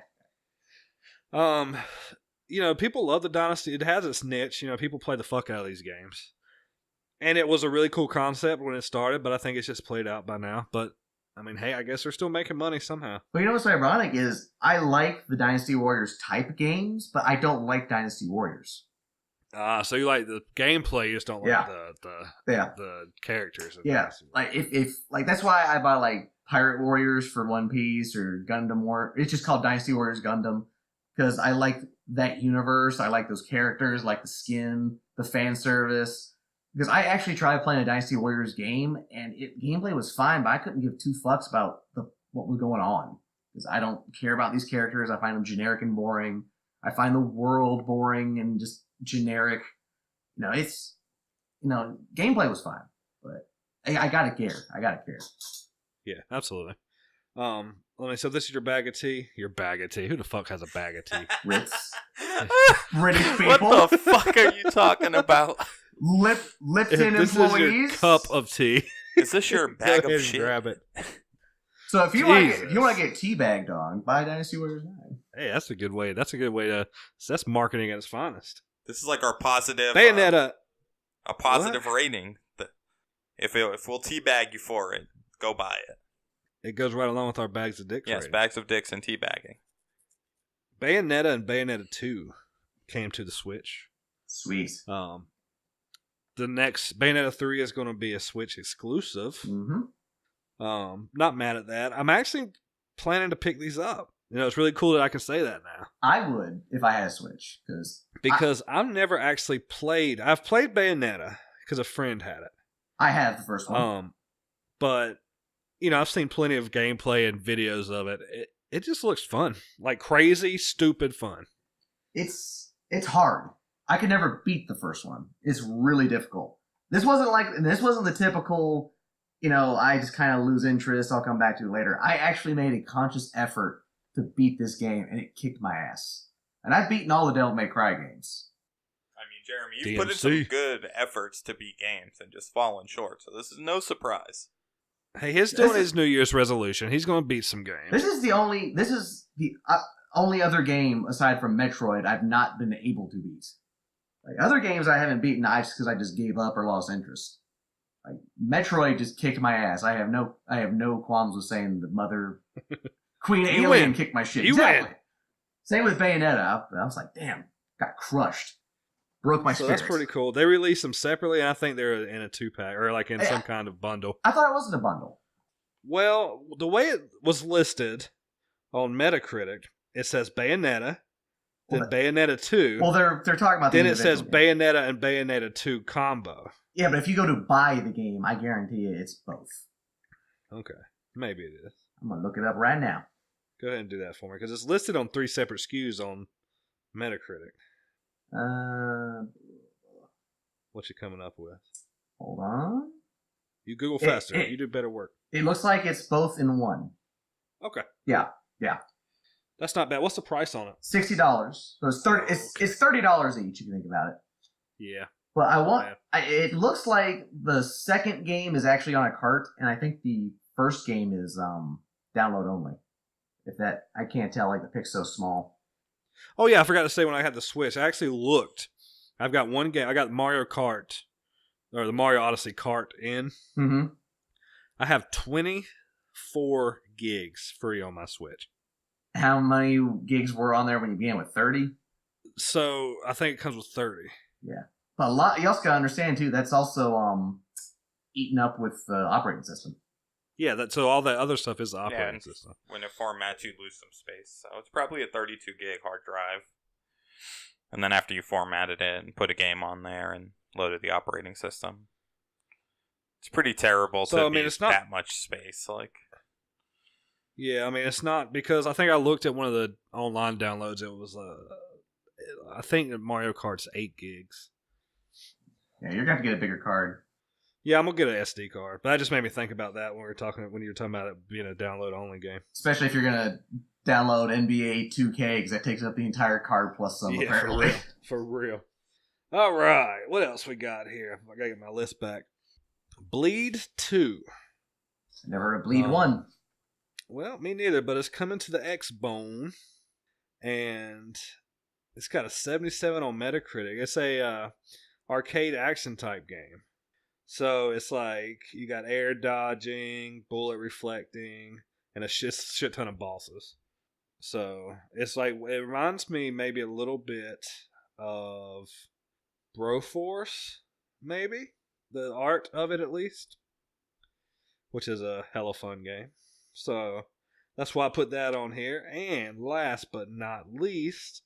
You know, people love the Dynasty. It has its niche. You know, people play the fuck out of these games. And it was a really cool concept when it started, but I think it's just played out by now. But, I mean, hey, I guess they're still making money somehow. Well, you know what's ironic is I like the Dynasty Warriors type games, but I don't like Dynasty Warriors. So you like the gameplay, you just don't like the characters. Yeah, like if that's why I buy like Pirate Warriors for One Piece or Gundam War. It's just called Dynasty Warriors Gundam because I like that universe. I like those characters, like the skin, the fan service. Because I actually tried playing a Dynasty Warriors game, and gameplay was fine, but I couldn't give 2 fucks about what was going on. Because I don't care about these characters. I find them generic and boring. I find the world boring and just generic. Gameplay was fine, but I gotta care. Yeah, absolutely. So this is your bag of tea? Your bag of tea. Who the fuck has a bag of tea? Ritz. British people. What the fuck are you talking about? Lipton this employees. This is your cup of tea. Is this your bag of shit? Grab it. So if you want to get teabagged on, buy Dynasty Warriors 9. Hey, that's a good way. That's marketing at its finest. This is like our positive Bayonetta. A positive rating. If we'll teabag you for it, go buy it. It goes right along with our bags of dicks. Yes, rating. bags of dicks and teabagging. Bayonetta and Bayonetta 2 came to the Switch. Sweet. The next Bayonetta 3 is going to be a Switch exclusive. Mm-hmm. Not mad at that. I'm actually planning to pick these up. You know, it's really cool that I can say that now. I would if I had a Switch because I've never actually played. I've played Bayonetta because a friend had it. I have the first one. But you know, I've seen plenty of gameplay and videos of it. It just looks fun, like crazy, stupid fun. It's hard. I could never beat the first one. It's really difficult. This wasn't the typical, I just kind of lose interest. I'll come back to it later. I actually made a conscious effort to beat this game, and it kicked my ass. And I've beaten all the Devil May Cry games. I mean, Jeremy, you've put in some good efforts to beat games and just fallen short, so this is no surprise. Hey, he's doing his New Year's resolution. He's going to beat some games. This is the only other game aside from Metroid I've not been able to beat. Like other games I haven't beaten because I just gave up or lost interest. Like Metroid just kicked my ass. I have no qualms with saying the mother Queen Alien kicked my shit. Exactly. Win. Same with Bayonetta. I was like, damn, got crushed. Broke my spirit. That's pretty cool. They released them separately, and I think they're in a 2-pack or like in some kind of bundle. I thought it wasn't a bundle. Well, the way it was listed on Metacritic, it says Bayonetta, then Bayonetta 2. Well, they're talking about. Then it says Bayonetta and Bayonetta 2 combo. Yeah, but if you go to buy the game, I guarantee you it's both. Okay, maybe it is. I'm gonna look it up right now. Go ahead and do that for me because it's listed on 3 separate SKUs on Metacritic. What you coming up with? Hold on. You Google faster. You do better work. It looks like it's both in one. Okay. Yeah. That's not bad. What's the price on it? $60. So it's $30. It's $30 each if you think about it. Yeah. But it looks like the second game is actually on a cart, and I think the first game is download only. I can't tell. Like the pic's so small. Oh yeah, I forgot to say when I had the Switch, I actually looked. I've got one game. I got Mario Kart, or the Mario Odyssey cart in. Mm-hmm. I have 24 gigs free on my Switch. How many gigs were on there when you began with 30? So I think it comes with 30. Yeah, but a lot. You also gotta understand too. That's also eaten up with the operating system. Yeah, so all that other stuff is the operating system. When it formats, you lose some space. So it's probably a 32 gig hard drive. And then after you formatted it and put a game on there and loaded the operating system, it's pretty terrible to be it's not that much space. Yeah, it's not, because I think I looked at one of the online downloads. It was, I think that Mario Kart's 8 gigs. Yeah, you're going to have to get a bigger card. Yeah, I'm going to get an SD card. But that just made me think about that when you were talking about it being a download-only game. Especially if you're going to download NBA 2K, because that takes up the entire card plus some, apparently. For real. All right, what else we got here? I got to get my list back. Bleed 2. I never heard of Bleed 1. Well, me neither, but it's coming to the X-Bone, and it's got a 77 on Metacritic. It's a arcade action type game. So it's like you got air dodging, bullet reflecting, and a shit ton of bosses. So it's like, it reminds me maybe a little bit of Broforce, maybe? The art of it, at least. Which is a hella fun game. So that's why I put that on here. And last but not least,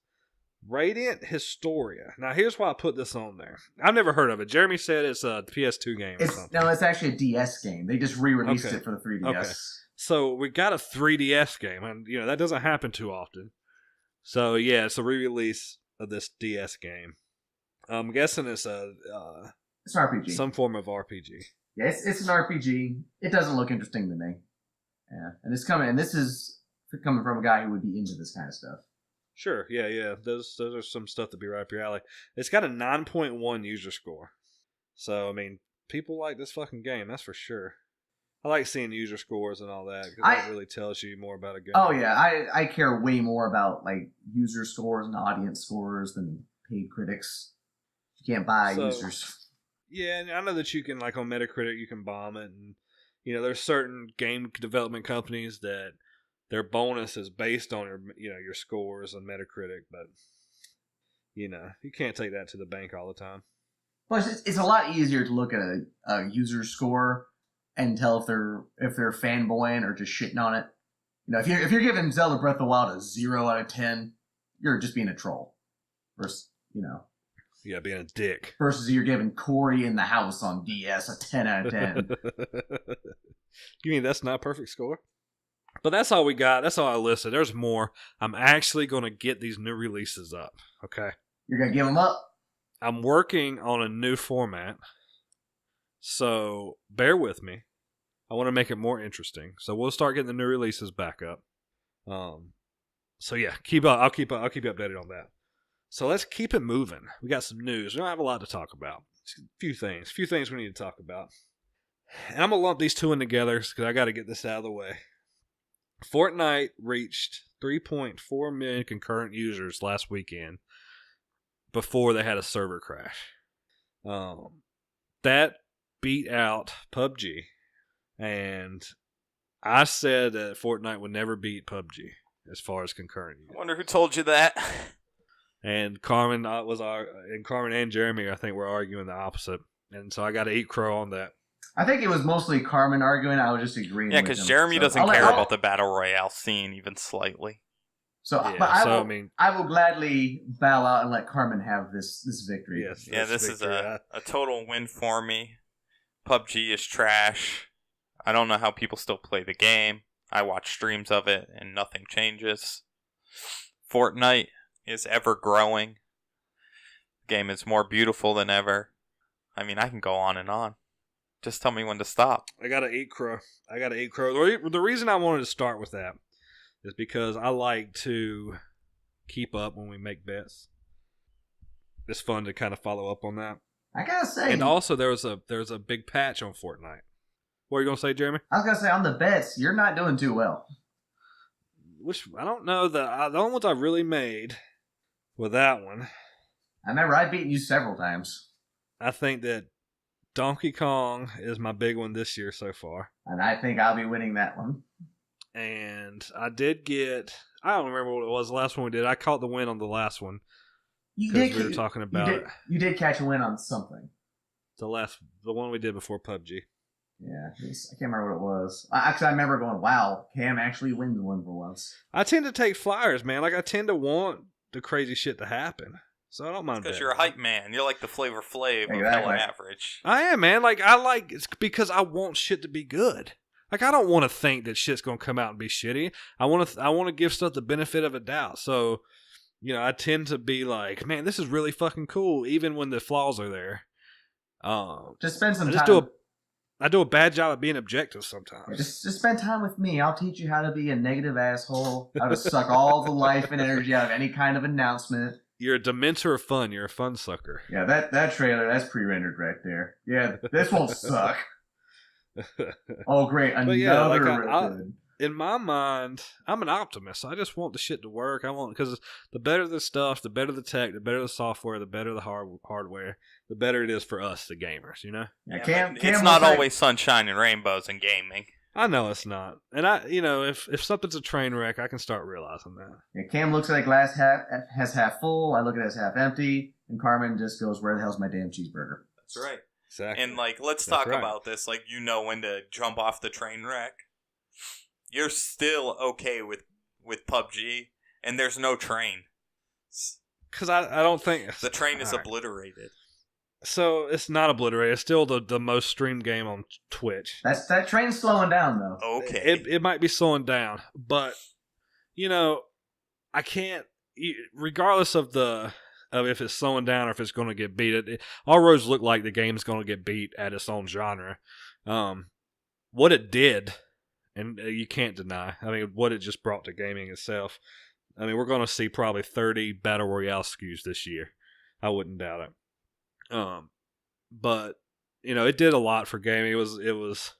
Radiant Historia. Now here's why I put this on there. I've never heard of it. Jeremy said it's a PS2 game or something. No, it's actually a DS game. They just re-released it for the 3DS. Okay. So we got a 3DS game, and that doesn't happen too often. So yeah, it's a re-release of this DS game. I'm guessing it's it's an RPG. Some form of RPG. Yeah, it's an RPG. It doesn't look interesting to me. Yeah, and this is coming from a guy who would be into this kind of stuff. Sure, yeah. Those are some stuff to be right up your alley. It's got a 9.1 user score. So, people like this fucking game, that's for sure. I like seeing user scores and all that, because that really tells you more about a game. Oh, yeah, I care way more about, user scores and audience scores than paid critics. You can't buy users. Yeah, and I know that you can, on Metacritic, you can bomb it, and there's certain game development companies that their bonus is based on your scores on Metacritic, but you can't take that to the bank all the time. Plus, it's a lot easier to look at a user score and tell if they're fanboying or just shitting on it. If you're giving Zelda Breath of the Wild a 0 out of 10, you're just being a troll. Versus, Yeah, being a dick. Versus you're giving Corey in the House on DS a 10 out of 10. You mean that's not a perfect score? But that's all we got. That's all I listed. There's more. I'm actually going to get these new releases up. Okay? You're going to give them up? I'm working on a new format. So bear with me. I want to make it more interesting. So we'll start getting the new releases back up. So yeah, I'll keep you updated on that. So let's keep it moving. We got some news. We don't have a lot to talk about. A few things we need to talk about. And I'm going to lump these two in together because I got to get this out of the way. Fortnite reached 3.4 million concurrent users last weekend before they had a server crash. That beat out PUBG. And I said that Fortnite would never beat PUBG as far as concurrent users. I wonder who told you that. And Carmen and Jeremy, I think, were arguing the opposite. And so I got to eat crow on that. I think it was mostly Carmen arguing. I was just agreeing. Yeah, because Jeremy doesn't care about the battle royale scene even slightly. So, yeah, but I will gladly bow out and let Carmen have this victory. Yes, this is a total win for me. PUBG is trash. I don't know how people still play the game. I watch streams of it and nothing changes. Fortnite is ever growing. The game is more beautiful than ever. I can go on and on. Just tell me when to stop. I gotta eat crow. The reason I wanted to start with that is because I like to keep up when we make bets. It's fun to kind of follow up on that. I gotta say. And also, there's a big patch on Fortnite. What are you gonna say, Jeremy? I was gonna say, on the bets, you're not doing too well. Which I don't know. The only ones I really made with that one. I remember I've beaten you several times. I think that Donkey Kong is my big one this year so far. And I think I'll be winning that one. And I did get... I don't remember what it was the last one we did. I caught the win on the last one. Because we were talking about it. You did catch a win on something. The one we did before PUBG. Yeah, I can't remember what it was. Actually, I remember going, wow, Cam actually wins one for once. I tend to take flyers, man. I tend to want the crazy shit to happen. So I don't mind. Because you're a hype man. You're like the Flavor Flav of hella average. I am, man. Like it's because I want shit to be good. Like I don't want to think that shit's gonna come out and be shitty. I want to give stuff the benefit of a doubt. So, I tend to be like, man, this is really fucking cool, even when the flaws are there. Just spend some time. I do a bad job of being objective sometimes. Just spend time with me. I'll teach you how to be a negative asshole. How to suck all the life and energy out of any kind of announcement. You're a dementor of fun. You're a fun sucker. Yeah, that trailer, that's pre-rendered right there. Yeah, this won't suck. Oh, great. Another in my mind, I'm an optimist. I just want the shit to work. Because the better the stuff, the better the tech, the better the software, the better the hardware, the better it is for us, the gamers, Yeah, it's not always sunshine and rainbows in gaming. I know it's not. And if something's a train wreck, I can start realizing that. Yeah, Cam looks like glass has half full. I look at it as half empty. And Carmen just goes, where the hell's my damn cheeseburger? That's right. Exactly. And let's talk about this. When to jump off the train wreck. You're still okay with PUBG, and there's no train. Because I don't think... The train is obliterated. So, it's not obliterated. It's still the most streamed game on Twitch. That train's slowing down, though. Okay. It might be slowing down, but, I can't... Regardless of if it's slowing down or if it's going to get beat, all roads look like the game's going to get beat at its own genre. What it did... And you can't deny. I mean, what it just brought to gaming itself. I mean, we're going to see probably 30 Battle Royale SKUs this year. I wouldn't doubt it. But, it did a lot for gaming. It was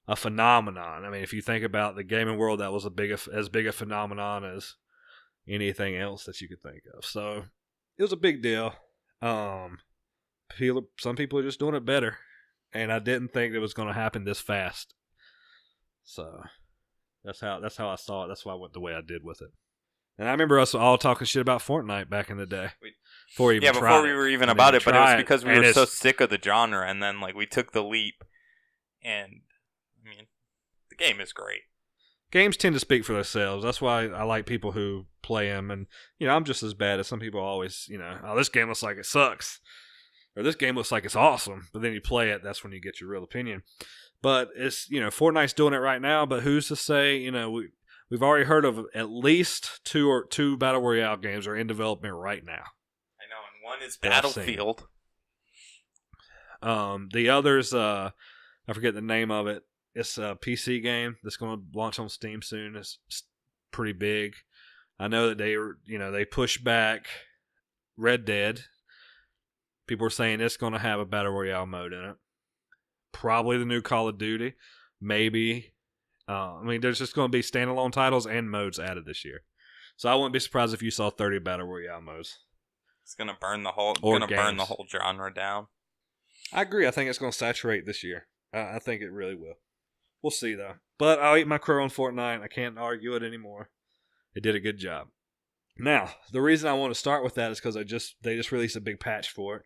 a phenomenon. I mean, if you think about the gaming world, that was as big a phenomenon as anything else that you could think of. So, it was a big deal. Some people are just doing it better. And I didn't think it was going to happen this fast. So that's how I saw it. That's why I went the way I did with it. And I remember us all talking shit about Fortnite back in the day. Before we were even about it, but it was because we were so sick of the genre, and then we took the leap. And I mean, the game is great. Games tend to speak for themselves. That's why I like people who play them. And I'm just as bad as some people always. Oh, this game looks like it sucks, or this game looks like it's awesome. But then you play it, that's when you get your real opinion. But it's, Fortnite's doing it right now, but who's to say, we've already heard of at least two Battle Royale games are in development right now. I know, and one is Battlefield. The others, I forget the name of it. It's a PC game that's going to launch on Steam soon. It's pretty big. I know that they pushed back Red Dead. People are saying it's going to have a Battle Royale mode in it. Probably the new Call of Duty. Maybe. There's just going to be standalone titles and modes added this year. So I wouldn't be surprised if you saw 30 Battle Royale modes. It's going to burn the whole genre down. I agree. I think it's going to saturate this year. I think it really will. We'll see, though. But I'll eat my crow on Fortnite. I can't argue it anymore. It did a good job. Now, the reason I want to start with that is because they just released a big patch for it.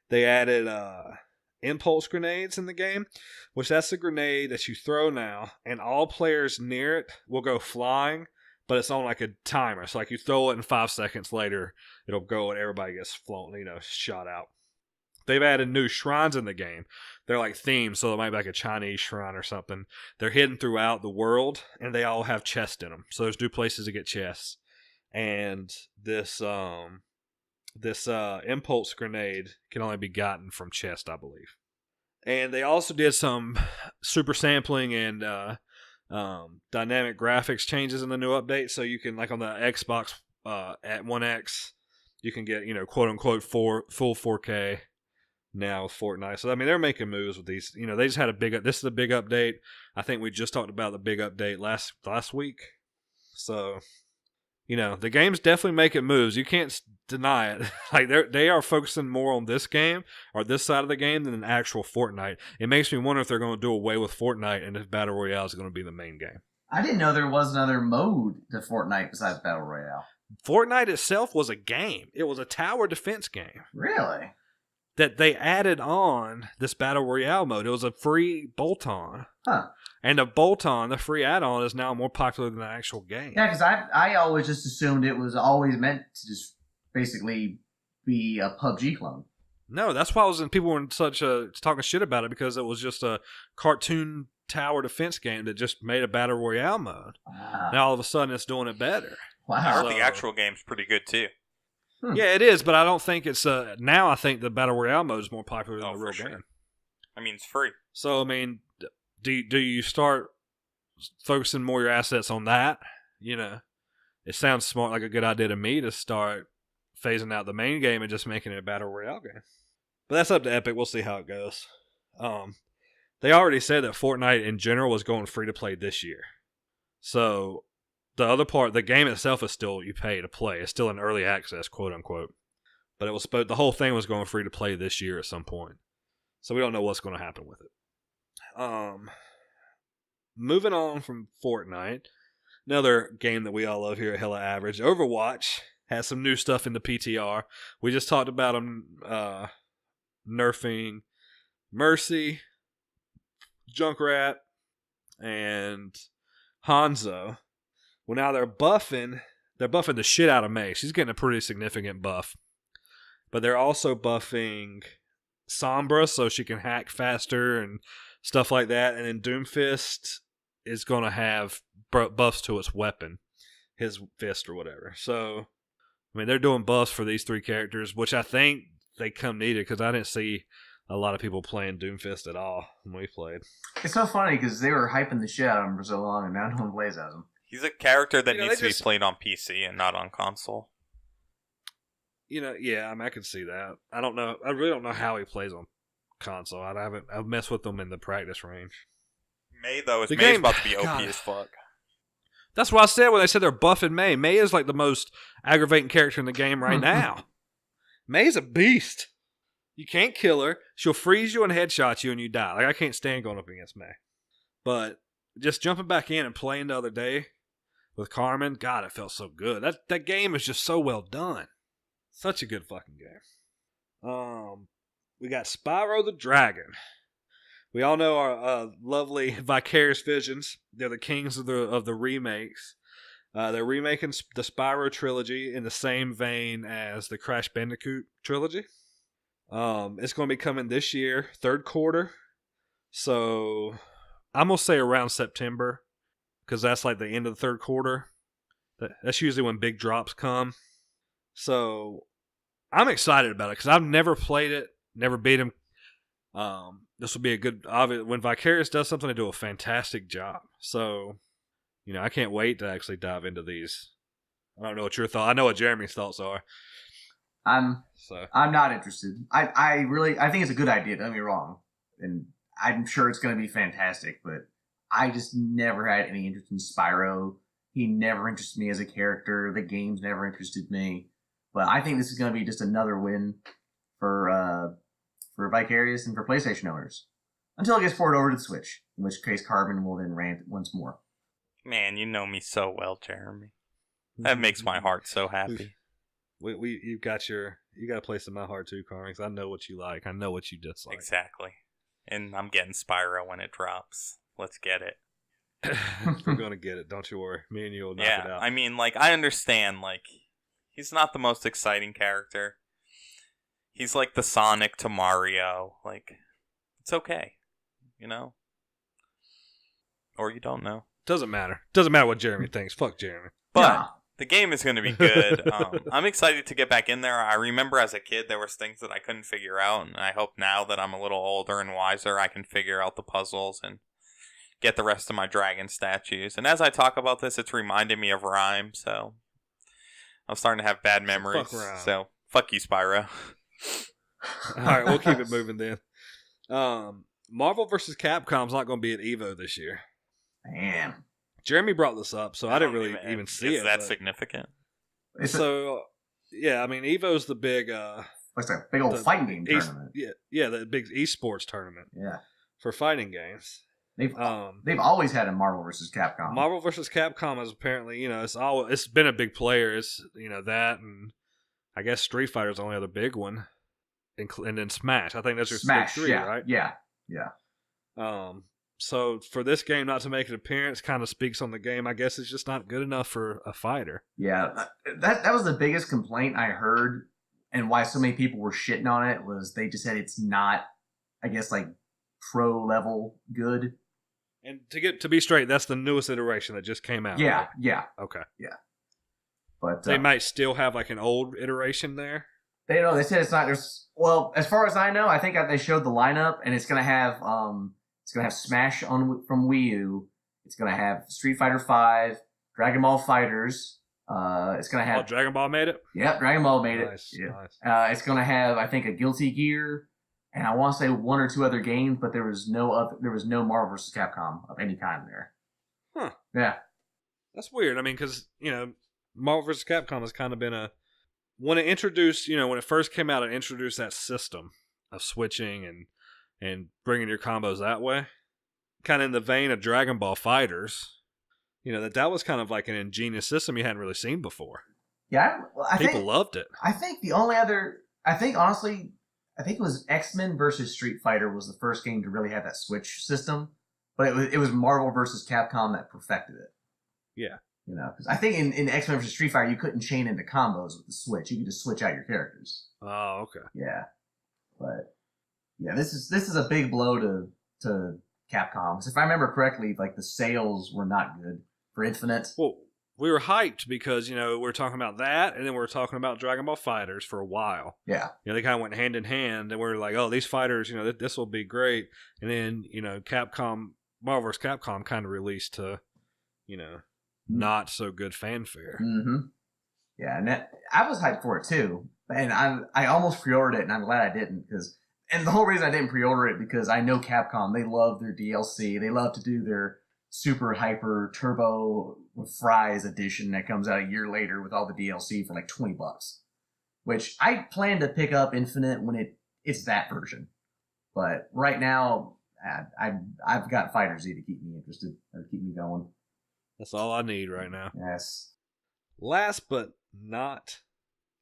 They added... impulse grenades in the game, which that's a grenade that you throw now, and all players near it will go flying, but it's on a timer. So you throw it and 5 seconds later, it'll go and everybody gets flown, shot out. They've added new shrines in the game. They're themed, so it might be a Chinese shrine or something. They're hidden throughout the world, and they all have chests in them. So there's new places to get chests. And this impulse grenade can only be gotten from chest, I believe. And they also did some super sampling and dynamic graphics changes in the new update. So you can, on the Xbox at One X, you can get, quote unquote, full 4K now with Fortnite. So, they're making moves with these. They just had this is a big update. I think we just talked about the big update last week. So... the game's definitely making moves. You can't deny it. They are focusing more on this game or this side of the game than an actual Fortnite. It makes me wonder if they're going to do away with Fortnite and if Battle Royale is going to be the main game. I didn't know there was another mode to Fortnite besides Battle Royale. Fortnite itself was a game. It was a tower defense game. Really? That they added on this Battle Royale mode. It was a free bolt-on. Huh. And the bolt-on, the free add-on, is now more popular than the actual game. Yeah, because I always just assumed it was always meant to just basically be a PUBG clone. No, that's why people were talking shit about it, because it was just a cartoon tower defense game that just made a battle royale mode. Now all of a sudden it's doing it better. Wow. I heard the actual game's pretty good too. Yeah, it is, but I don't think it's now I think the battle royale mode is more popular than the real game. I mean, it's free. So I mean, do you start focusing more your assets on that? You know, it sounds smart, like a good idea to me, to start phasing out the main game and just making it a battle royale game. But that's up to Epic. We'll see how it goes. They already said that Fortnite in general was going free to play this year. So the other part, the game itself is still you pay to play. It's still in early access, quote unquote. But the whole thing was going free to play this year at some point. So we don't know what's going to happen with it. Moving on from Fortnite, another game that we all love here at Hella Average, Overwatch has some new stuff in the PTR. We just talked about them nerfing Mercy, Junkrat, and Hanzo. Well, now they're buffing the shit out of Mei. She's getting a pretty significant buff. But they're also buffing Sombra so she can hack faster and stuff like that. And then Doomfist is going to have buffs to its weapon, his fist or whatever. So, I mean, they're doing buffs for these 3 characters, which I think they come needed, because I didn't see a lot of people playing Doomfist at all when we played. It's so funny because they were hyping the shit out of him for so long, and now no one plays as him. He's a character that needs to be played on PC and not on console. Yeah, I mean, I can see that. I don't know. I really don't know how he plays on console. I've messed with him in the practice range. Mei, though, May's about to be OP as fuck. That's what I said when they said they're buffing Mei. Mei is like the most aggravating character in the game right now. Mei's a beast. You can't kill her. She'll freeze you and headshot you and you die. Like, I can't stand going up against Mei. But just jumping back in and playing the other day with Carmen, God, it felt so good. That game is just so well done. Such a good fucking game. We got Spyro the Dragon. We all know our lovely Vicarious Visions. They're the kings of the remakes. They're remaking the Spyro trilogy in the same vein as the Crash Bandicoot trilogy. It's going to be coming this year, 3rd quarter. So I'm going to say around September, because that's like the end of the 3rd quarter. That's usually when big drops come. So I'm excited about it because I've never played it, never beat him. This will be a good. When Vicarious does something, they do a fantastic job. So, I can't wait to actually dive into these. I don't know what your thoughts. I know what Jeremy's thoughts are. I'm not interested. I think it's a good idea. Don't get me wrong, and I'm sure it's going to be fantastic. But I just never had any interest in Spyro. He never interested me as a character. The games never interested me. But I think this is going to be just another win for Vicarious and for PlayStation owners until it gets ported over to the Switch. In which case, Carbon will then rant once more. Man, you know me so well, Jeremy. That makes my heart so happy. You got a place in my heart too, Carmen. Because I know what you like. I know what you dislike. Exactly. And I'm getting Spyro when it drops. Let's get it. We're gonna get it. Don't you worry. Me and you will knock it out. I mean, I understand. He's not the most exciting character. He's like the Sonic to Mario. It's okay, or you don't know. Doesn't matter. Doesn't matter what Jeremy thinks. Fuck Jeremy. But the game is going to be good. I'm excited to get back in there. I remember as a kid there was things that I couldn't figure out, and I hope now that I'm a little older and wiser, I can figure out the puzzles and get the rest of my dragon statues. And as I talk about this, it's reminding me of Rhyme, so I'm starting to have bad memories. So fuck you, Spyro. All right, we'll keep it moving then. Marvel vs. Capcom's not going to be at EVO this year. Damn. Jeremy brought this up, so I didn't really even see it. Is that significant? So, yeah, I mean, EVO's the big... What's that? Big old fighting game tournament. Yeah, the big esports tournament. Yeah. For fighting games. They've always had a Marvel vs. Capcom. Marvel vs. Capcom is apparently, it's been a big player. It's, that, and I guess Street Fighter's the only other big one. And then Smash. I think that's your Smash, big 3, right? Yeah. So for this game not to make an appearance kind of speaks on the game. I guess it's just not good enough for a fighter. Yeah, that was the biggest complaint I heard and why so many people were shitting on it was they just said it's not, I guess, like pro level good. And to be straight, that's the newest iteration that just came out. Yeah, right? yeah, Okay. yeah. But they might still have like an old iteration there. They said it's not. Well, as far as I know, I think they showed the lineup, and it's gonna have Smash from Wii U. It's gonna have Street Fighter V, Dragon Ball Fighters. It's gonna have Dragon Ball made it. Yep, Dragon Ball made it. Nice. It's gonna have, I think, a Guilty Gear, and I want to say one or two other games, but there was no Marvel vs. Capcom of any kind there. Huh. Yeah. That's weird. I mean, because Marvel vs. Capcom has kind of been when it first came out, it introduced that system of switching and bringing your combos that way. Kind of in the vein of Dragon Ball Fighters. That was kind of like an ingenious system you hadn't really seen before. Yeah, People loved it. I think the only other, honestly, it was X-Men versus Street Fighter was the first game to really have that switch system, but it was Marvel versus Capcom that perfected it. Yeah. Because I think in X-Men vs. Street Fighter, you couldn't chain into combos with the Switch. You could just switch out your characters. Oh, okay. Yeah. But, yeah, this is a big blow to Capcom. Because if I remember correctly, like, the sales were not good for Infinite. Well, we were hyped because, we were talking about that, and then we were talking about Dragon Ball Fighters for a while. Yeah. They kind of went hand in hand, and we were like, oh, these fighters, this will be great. And then, Marvel vs. Capcom kind of released to, not so good fanfare. Mm-hmm. Yeah, and I was hyped for it too, and I almost pre-ordered it, and I'm glad I didn't and the whole reason I didn't pre-order it because I know Capcom, they love their DLC, they love to do their super hyper turbo with fries edition that comes out a year later with all the DLC for like $20, which I plan to pick up Infinite when it's that version, but right now I've got Fighter Z to keep me interested or keep me going. That's all I need right now. Yes. Last but not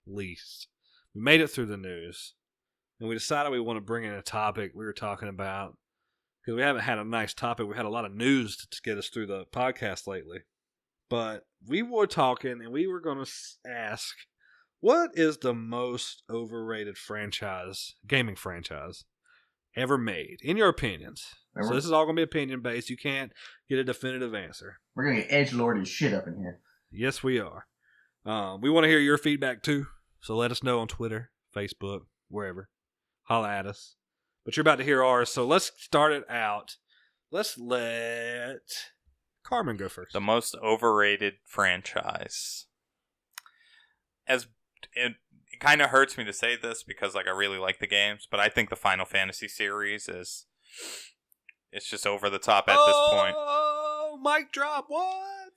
least, we made it through the news, and we decided we want to bring in a topic we were talking about, because we haven't had a nice topic. We had a lot of news to get us through the podcast lately. But we were talking, and we were going to ask, what is the most overrated gaming franchise, ever made, in your opinions? So this is all going to be opinion-based. You can't get a definitive answer. We're going to get edgelord as shit up in here. Yes, we are. We want to hear your feedback, too. So let us know on Twitter, Facebook, wherever. Holla at us. But you're about to hear ours, so let's start it out. Let's let Carmen go first. The most overrated franchise. It kind of hurts me to say this because I really like the games, but I think the Final Fantasy series it's just over the top at this point. Oh, mic drop, what?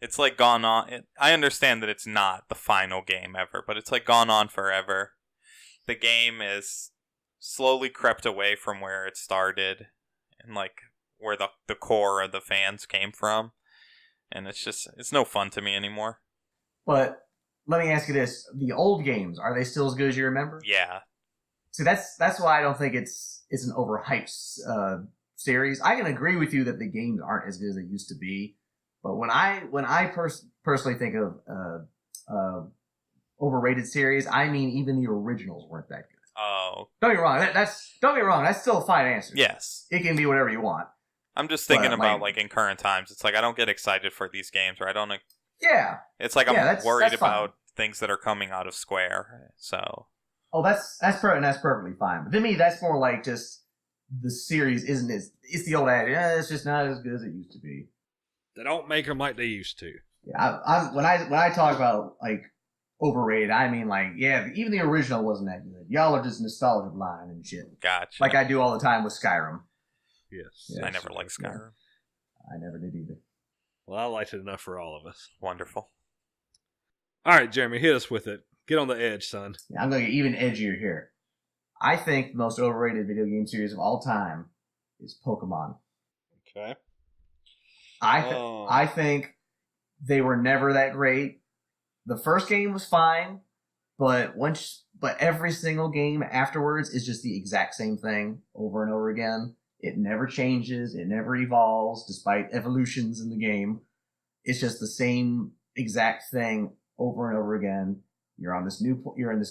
It's gone on. I understand that it's not the final game ever, but it's gone on forever. The game is slowly crept away from where it started and where the core of the fans came from. And it's no fun to me anymore. But let me ask you this. The old games, are they still as good as you remember? Yeah. See, that's why I don't think it's an overhyped series. I can agree with you that the games aren't as good as they used to be, but when I personally think of overrated series, I mean even the originals weren't that good. Oh, don't get me wrong. Don't get me wrong. That's still a fine answer. Yes, it can be whatever you want. I'm just thinking about in current times. It's I don't get excited for these games, or I don't. Yeah. It's I'm worried about things that are coming out of Square. So. Oh, that's perfectly fine. But to me, that's more just the series isn't as it's the old adage. It's just not as good as it used to be. They don't make them like they used to. Yeah, when I talk about overrated, I mean even the original wasn't that good. Y'all are just nostalgia blind and shit. Gotcha. Like I do all the time with Skyrim. Yes. I never liked Skyrim. I never did either. Well, I liked it enough for all of us. Wonderful. All right, Jeremy, hit us with it. Get on the edge, son. Yeah, I'm going to get even edgier here. I think the most overrated video game series of all time is Pokemon. Okay. I think they were never that great. The first game was fine, but every single game afterwards is just the exact same thing over and over again. It never changes. It never evolves, despite evolutions in the game. It's just the same exact thing over and over again. You're in this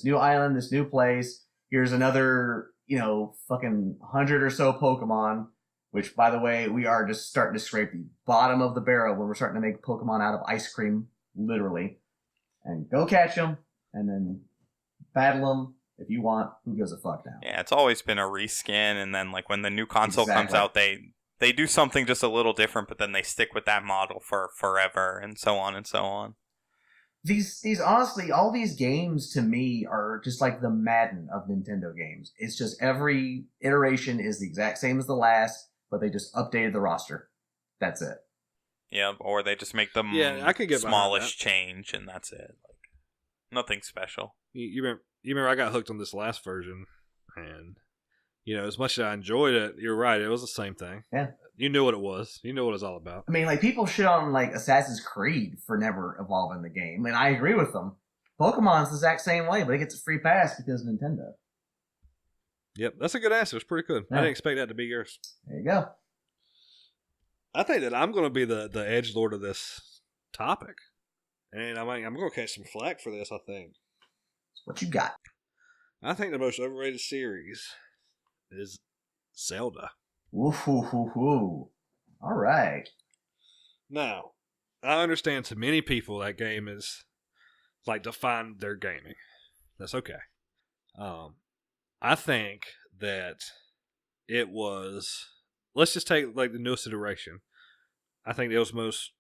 new island, this new place. Here's another, fucking 100 or so Pokemon, which, by the way, we are just starting to scrape the bottom of the barrel when we're starting to make Pokemon out of ice cream, literally. And go catch them, and then battle them if you want. Who gives a fuck now? Yeah, it's always been a reskin, and then like when the new console comes out, they do something just a little different, but then they stick with that model for forever, and so on and so on. These honestly, all these games to me are just like the Madden of Nintendo games. It's just every iteration is the exact same as the last, but they just updated the roster. That's it. Yeah, or they just make them I could get smallish change, and that's it. Like nothing special. You remember I got hooked on this last version, and as much as I enjoyed it, you're right, it was the same thing. Yeah. You knew what it was. You knew what it was all about. I mean, like, people shit on, like, Assassin's Creed for never evolving the game, and I agree with them. Pokemon's the exact same way, but it gets a free pass because of Nintendo. Yep, that's a good answer. It's pretty good. Yeah. I didn't expect that to be yours. There you go. I think that I'm going to be the edgelord of this topic. And I'm going to catch some flack for this, I think. What you got? I think the most overrated series is Zelda. Woo-hoo-hoo-hoo. All right. Now, I understand to many people that game is like defined their gaming. That's okay. I think that it was, let's just take like the newest iteration. I think it was the most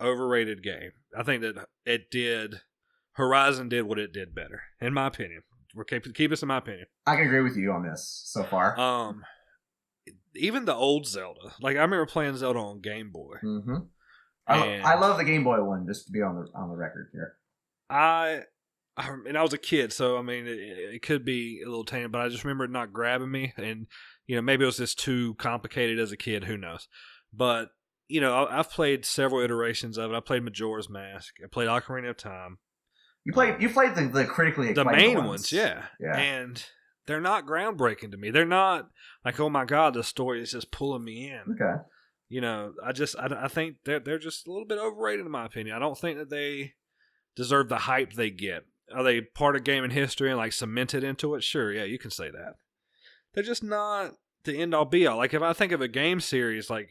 overrated game. I think that Horizon did what it did better, in my opinion. Keep this in my opinion. I can agree with you on this so far. Even the old Zelda, like I remember playing Zelda on Game Boy. Mm-hmm. I love the Game Boy one, just to be on the record here. I was a kid, so I mean it could be a little tainted, but I just remember it not grabbing me, and maybe it was just too complicated as a kid. Who knows? But I've played several iterations of it. I played Majora's Mask. I played Ocarina of Time. You played the critically acclaimed main ones, yeah. And they're not groundbreaking to me. They're not like, oh my god, the story is just pulling me in. Okay. I think they're just a little bit overrated in my opinion. I don't think that they deserve the hype they get. Are they part of gaming history and like cemented into it? Sure, yeah, you can say that. They're just not the end all be all. Like if I think of a game series, like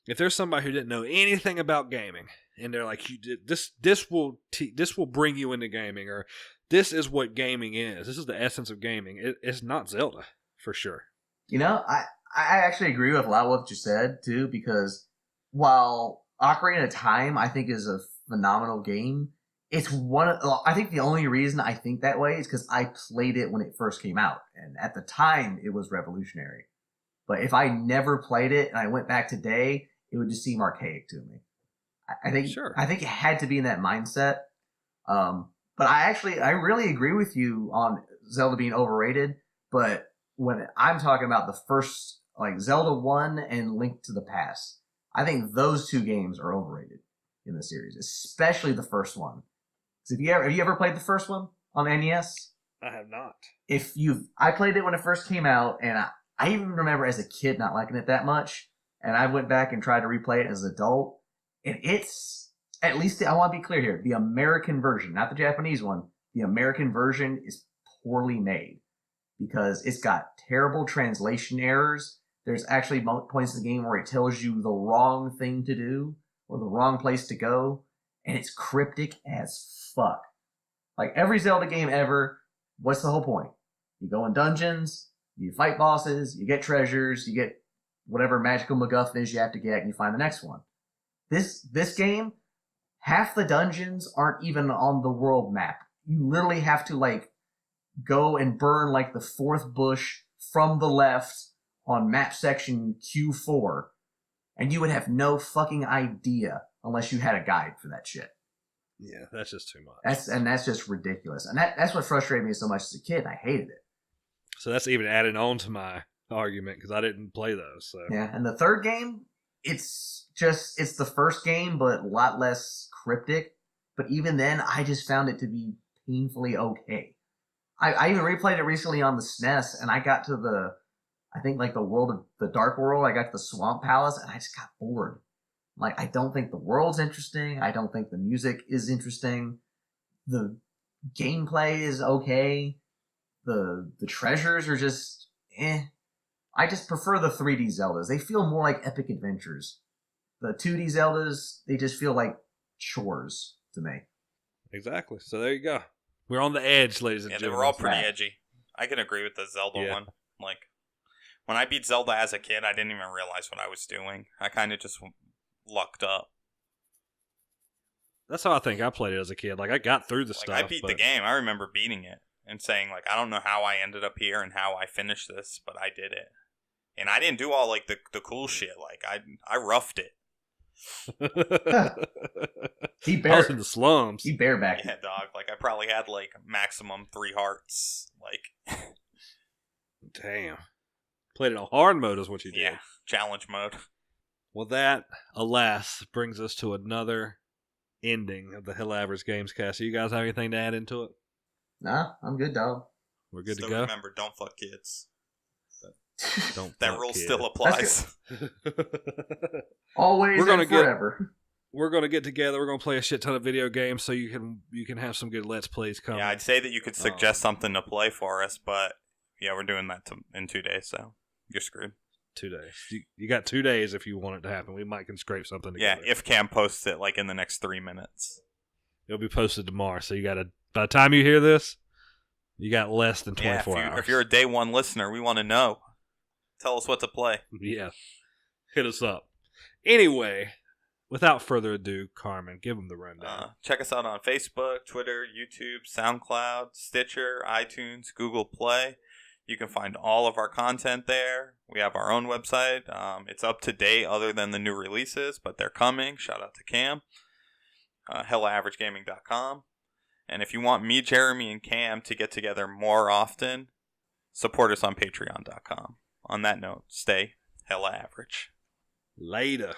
if there's somebody who didn't know anything about gaming and they're like, this will bring you into gaming, or this is what gaming is. This is the essence of gaming. It's not Zelda, for sure. I actually agree with a lot of what you said, too, because while Ocarina of Time, I think, is a phenomenal game, it's I think the only reason I think that way is because I played it when it first came out, and at the time, it was revolutionary. But if I never played it and I went back today, it would just seem archaic to me. I think it had to be in that mindset. But I really agree with you on Zelda being overrated. But when I'm talking about the first, like Zelda 1 and Link to the Past, I think those two games are overrated in the series, especially the first one. Have you ever played the first one on the NES? I have not. I played it when it first came out, and I even remember as a kid not liking it that much. And I went back and tried to replay it as an adult. And it's, at least, I want to be clear here, the American version, not the Japanese one, the American version is poorly made because it's got terrible translation errors. There's actually points in the game where it tells you the wrong thing to do or the wrong place to go. And it's cryptic as fuck. Like every Zelda game ever, what's the whole point? You go in dungeons, you fight bosses, you get treasures, you get whatever magical MacGuffin is you have to get, and you find the next one. This game, half the dungeons aren't even on the world map. You literally have to like go and burn like the fourth bush from the left on map section Q4, and you would have no fucking idea unless you had a guide for that shit. Yeah, that's just too much. That's just ridiculous. And that's what frustrated me so much as a kid. I hated it. So that's even adding on to my argument because I didn't play those. So. Yeah, and the third game, it's the first game, but a lot less cryptic. But even then, I just found it to be painfully okay. I even replayed it recently on the SNES, and I got to the Dark World. I got to the Swamp Palace, and I just got bored. Like, I don't think the world's interesting. I don't think the music is interesting. The gameplay is okay. The treasures are just I just prefer the 3D Zeldas. They feel more like epic adventures. The 2D Zeldas, they just feel like chores to me. Exactly. So there you go. We're on the edge, ladies and gentlemen. Yeah, they were all pretty edgy. I can agree with the Zelda one. Like, when I beat Zelda as a kid, I didn't even realize what I was doing. I kind of just lucked up. That's how I think I played it as a kid. Like, I got through the stuff. I beat the game. I remember beating it and saying, like, I don't know how I ended up here and how I finished this, but I did it. And I didn't do all, like, the cool shit. Like, I roughed it. I was in the slums. He barebacked. Yeah, dog. Like, I probably had, like, maximum 3 hearts. Like, damn. Played it on hard mode is what you did. Yeah, challenge mode. Well, that, alas, brings us to another ending of the Hell Average Gamescast. So you guys have anything to add into it? Nah, I'm good, dog. We're good Still to go? Remember, don't fuck kids. That rule still applies. Always and forever. We're going to get together. We're going to play a shit ton of video games so you can have some good Let's Plays coming. Yeah, I'd say that you could suggest something to play for us, but yeah, we're doing that in 2 days, so you're screwed. 2 days. You got 2 days if you want it to happen. We might can scrape something together. Yeah, if Cam posts it like in the next 3 minutes. It'll be posted tomorrow, so you got to, by the time you hear this, you got less than 24 hours. If you're a day one listener, we want to know. Tell us what to play. Yeah. Hit us up. Anyway, without further ado, Carmen, give them the rundown. Check us out on Facebook, Twitter, YouTube, SoundCloud, Stitcher, iTunes, Google Play. You can find all of our content there. We have our own website. It's up to date other than the new releases, but they're coming. Shout out to Cam. HellaAverageGaming.com. And if you want me, Jeremy, and Cam to get together more often, support us on Patreon.com. On that note, stay Hella Average. Later.